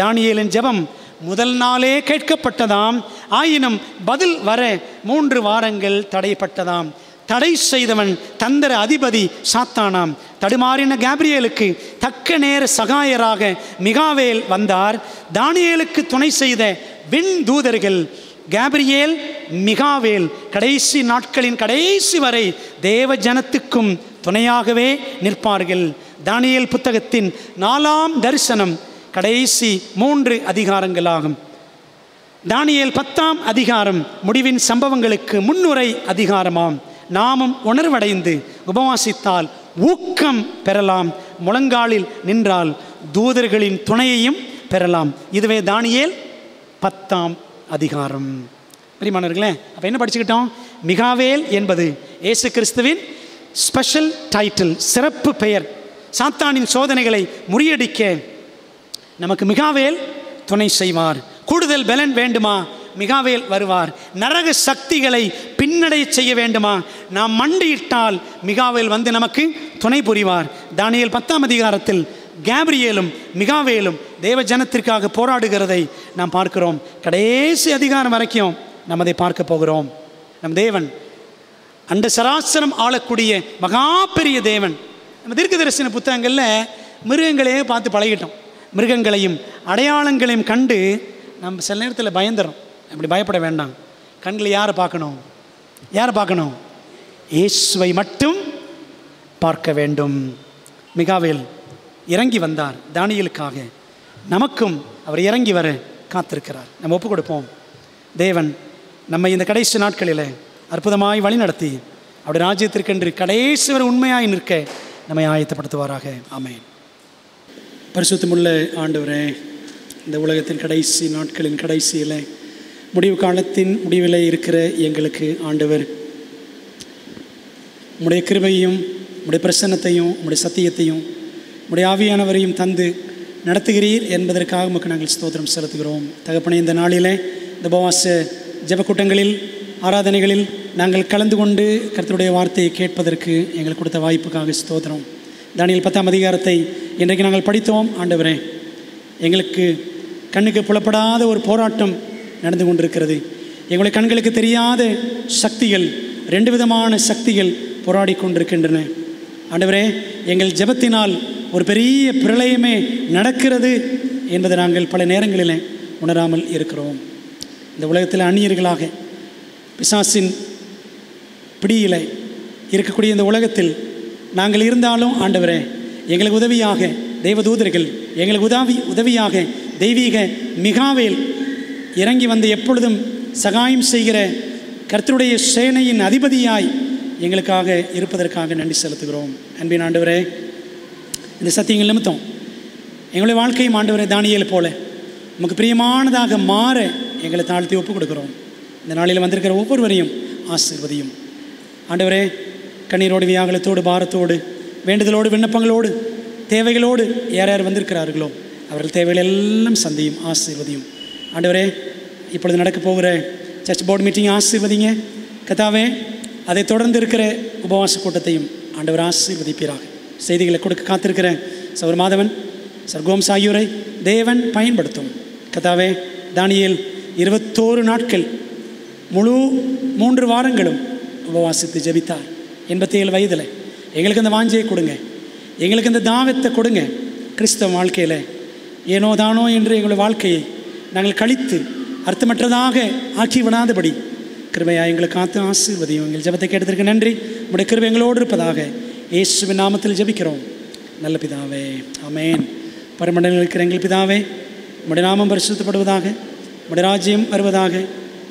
தானியேலின் ஜெபம் முதல் நாளே கேட்கப்பட்டதாம், ஆயினும் பதில் வர 3 வாரங்கள் தடைப்பட்டதாம். தடை செய்தவன் தந்திர அதிபதி சாத்தானாம். தடுமாறின கேப்ரியேலுக்கு தக்க நேர சகாயராக மிகாவேல் வந்தார். தானியேலுக்கு துணை செய்த விண் தூதர்கள் கேப்ரியேல், மிகாவேல் கடைசி நாட்களின் கடைசி வரை தேவ ஜனத்துக்கும் துணையாகவே நிற்பார்கள். தானியேல் புத்தகத்தின் 4ஆம் தரிசனம் கடைசி 3 அதிகாரங்களாகும். தானியேல் 10ஆம் அதிகாரம் முடிவின் சம்பவங்களுக்கு முன்னுரை அதிகாரமாம். நாமும் உணர்வடைந்து உபவாசித்தால் ஊக்கம் பெறலாம், முழங்காலில் நின்றால் தூதர்களின் துணையையும் பெறலாம். இதுவே தானியேல் 10ஆம் அதிகாரம். பிரியமானவர்களே, அப்போ என்ன படிச்சுக்கிட்டோம்? மிகாவேல் என்பது இயேசு கிறிஸ்துவின் ஸ்பெஷல் டைட்டில், சிறப்பு பெயர். சாத்தானின் சோதனைகளை முறியடிக்க நமக்கு மிகாவேல் துணை செய்வார். கூடுதல் பலன் வேண்டுமா? மிகாவேல் வருவார். நரக சக்திகளை பின்னடை செய்ய வேண்டுமா? நாம் மண்டியிட்டால் மிகாவேல் வந்து நமக்கு துணை புரிவார். தானியேல் 10ஆம் அதிகாரத்தில் கேப்ரியேலும் மிகாவேலும் தேவ ஜனத்திற்காக போராடுகிறதை நாம் பார்க்கிறோம். கடைசி அதிகாரம் வரைக்கும் நாம் அதை பார்க்க போகிறோம். நம் தேவன் அண்ட சராசரம் ஆளக்கூடிய மகா பெரிய தேவன். நம்ம தீர்க்க தரிசன புத்தகங்களில் மிருகங்களையே பார்த்து பழகிட்டோம். மிருகங்களையும் அடையாளங்களையும் கண்டு நம்ம சில நேரத்தில் பயந்துடும். அப்படி பயப்பட வேண்டாம். கண்களை யாரை பார்க்கணும்? யாரை பார்க்கணும்? இயேசுவை மட்டும் பார்க்க வேண்டும். மிகாவேல் இறங்கி வந்தார் தானியேலுக்காக. நமக்கும் அவர் இறங்கி வர காத்திருக்கிறார். நம்ம ஒப்பு கொடுப்போம். தேவன் நம்ம இந்த கடைசி நாட்களில் அற்புதமாய் வழி நடத்தி அவருடைய ராஜ்யத்திற்கென்று கடைசி வரை உண்மையாய் நிற்க நம்மை ஆயத்தப்படுத்துவாராக. ஆமென். பரிசுத்தமுள்ள ஆண்டவரே, இந்த உலகத்தின் கடைசி நாட்களின் கடைசியில் முடிவு காலத்தின் முடிவில் இருக்கிற எங்களுக்கு ஆண்டவர் உம்முடைய கிருபையும் உம்முடைய பிரசன்னத்தையும் உம்முடைய சத்தியத்தையும் உம்முடைய ஆவியானவரையும் தந்து நடத்துகிறீர் என்பதற்காக உமக்கு நாங்கள் ஸ்தோத்திரம் செலுத்துகிறோம். தகப்பனே, இந்த நாளில் இந்த உபவாச ஜெபக்கூட்டங்களில் ஆராதனைகளில் நாங்கள் கலந்து கொண்டு கர்த்தருடைய வார்த்தையை கேட்பதற்கு எங்களுக்கு கொடுத்த வாய்ப்புக்காக ஸ்தோத்திரம். தானியேல் 10ஆம் அதிகாரத்தை இன்றைக்கு நாங்கள் படித்தோம். ஆண்டவரே, எங்களுக்கு கண்ணுக்கு புலப்படாத ஒரு போராட்டம் நடந்து கொண்டிருக்கிறது. எங்களுடைய கண்களுக்கு தெரியாத சக்திகள், 2 விதமான சக்திகள் போராடி கொண்டிருக்கின்றன. ஆண்டவரே, எங்கள் ஜெபத்தினால் ஒரு பெரிய பிரளயமே நடக்கிறது என்பதை நாங்கள் பல நேரங்களில் உணராமல் இருக்கிறோம். இந்த உலகத்தில் அந்நியர்களாக பிசாசின் பிடியில் இருக்கக்கூடிய இந்த உலகத்தில் நாங்கள் இருந்தாலும் ஆண்டவரே, எங்களுக்கு உதவியாக தெய்வதூதர்கள் எங்களுக்கு உதவியாக தெய்வீக மிகாவேல் இறங்கி வந்து எப்பொழுதும் சகாயம் செய்கிற கர்த்தருடைய சேனையின் அதிபதியாய் எங்களுக்காக இருப்பதற்காக நன்றி செலுத்துகிறோம். அன்பின் ஆண்டவரே, இந்த சத்தியங்கள் நிமித்தம் எங்களுடைய வாழ்க்கையும் ஆண்டவரே தானியேல் போல நமக்கு பிரியமானதாக மாற எங்களை தாழ்த்தி ஒப்புக் கொடுக்குறோம். இந்த நாளில் வந்திருக்கிற ஒவ்வொருவரையும் ஆசீர்வதியும். ஆண்டவரே, கண்ணீரோடு வியாகுலத்தோடு பாரத்தோடு வேண்டுதலோடு விண்ணப்பங்களோடு தேவைகளோடு யார் யார் வந்திருக்கிறார்களோ அவர்கள் தேவைகள் எல்லாம் சந்தியும் ஆசீர்வதியும். ஆண்டவரே, இப்பொழுது நடக்க போகிற சர்ச் போர்டு மீட்டிங் ஆசீர்வதிங்க கர்த்தாவே. அதை தொடர்ந்து இருக்கிற உபவாச கூட்டத்தையும் ஆண்டவர் ஆசீர்வதிப்பீராக. செய்திகளை கொடுக்க காத்திருக்கிற சௌர் மாதவன் சர்கோம்ஸ் ஆகியோரை தேவன் பயன்படுத்தும் கர்த்தாவே. தானியேல் 21 நாட்கள் முழு 3 வாரங்களும் உபவாசித்து ஜெபித்தார். 87 வயதில். எங்களுக்கு அந்த வாஞ்சையை கொடுங்க, எங்களுக்கு அந்த தாவத்தை கொடுங்க. கிறிஸ்தவ வாழ்க்கையில் ஏனோ தானோ என்று எங்களுடைய வாழ்க்கையை நாங்கள் கழித்து அர்த்தமற்றதாக ஆக்கி விடாதபடி கிருபையாக எங்களை காத்து ஆசீர்வதியும். எங்கள் ஜெபத்தை கேட்டதற்கு நன்றி. உடைய கிருபை எங்களோடு இருப்பதாக இயேசுவின் நாமத்தில் ஜெபிக்கிறோம் நல்ல பிதாவே, ஆமென். பரமண்டலத்தில் இருக்கிற எங்கள் பிதாவே, உடைய நாமம் பரிசுத்தப்படுவதாக, உடைய ராஜ்யம் வருவதாக,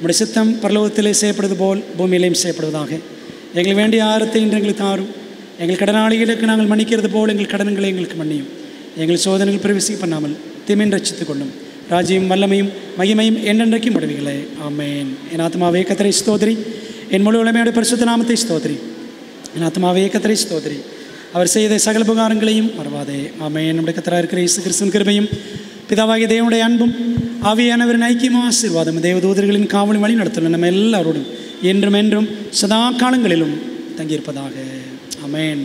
உடைய சித்தம் பரலோகத்திலே செய்யப்படுவது போல் பூமியிலேயும் செய்யப்படுவதாக. எங்களுக்கு வேண்டிய ஆரத்தை இன்று எங்களுக்கு தாரும். எங்கள் கடனாளிகளுக்கு நாங்கள் மன்னிக்கிறது போல் எங்கள் கடன்களை எங்களுக்கு மன்னியும். எங்கள் சோதனைகள் பிரவேசிக்க பண்ணாமல் தீமையை ரட்சித்துக் கொண்டும் ராஜ்யம் வல்லமையும் மகிமையும் என்றென்றைக்கும் முடிவுகளே, ஆமென். என் ஆத்மாவே கர்த்தரை ஸ்தோத்திரி, என் முழு உலமையோட பரிசுத்த நாமத்தை ஸ்தோத்திரி. என் ஆத்மாவே கர்த்தரை ஸ்தோத்திரி, அவர் செய்த சகல உபகாரங்களையும் மறவாதே, ஆமென். நம்முடைய கர்த்தராக இருக்கிற இயேசு கிறிஸ்துவின் கிருபையும் பிதாவாகிய தேவனுடைய அன்பும் ஆவியானவரின் ஐக்கியமும் ஆசீர்வாதம் தேவதூதர்களின் காவலும் வழி நடத்தலும் நம்ம எல்லாரோடும் என்றும் என்றும் சதா காலங்களிலும் தங்கியிருப்பதாக, ஆமென்.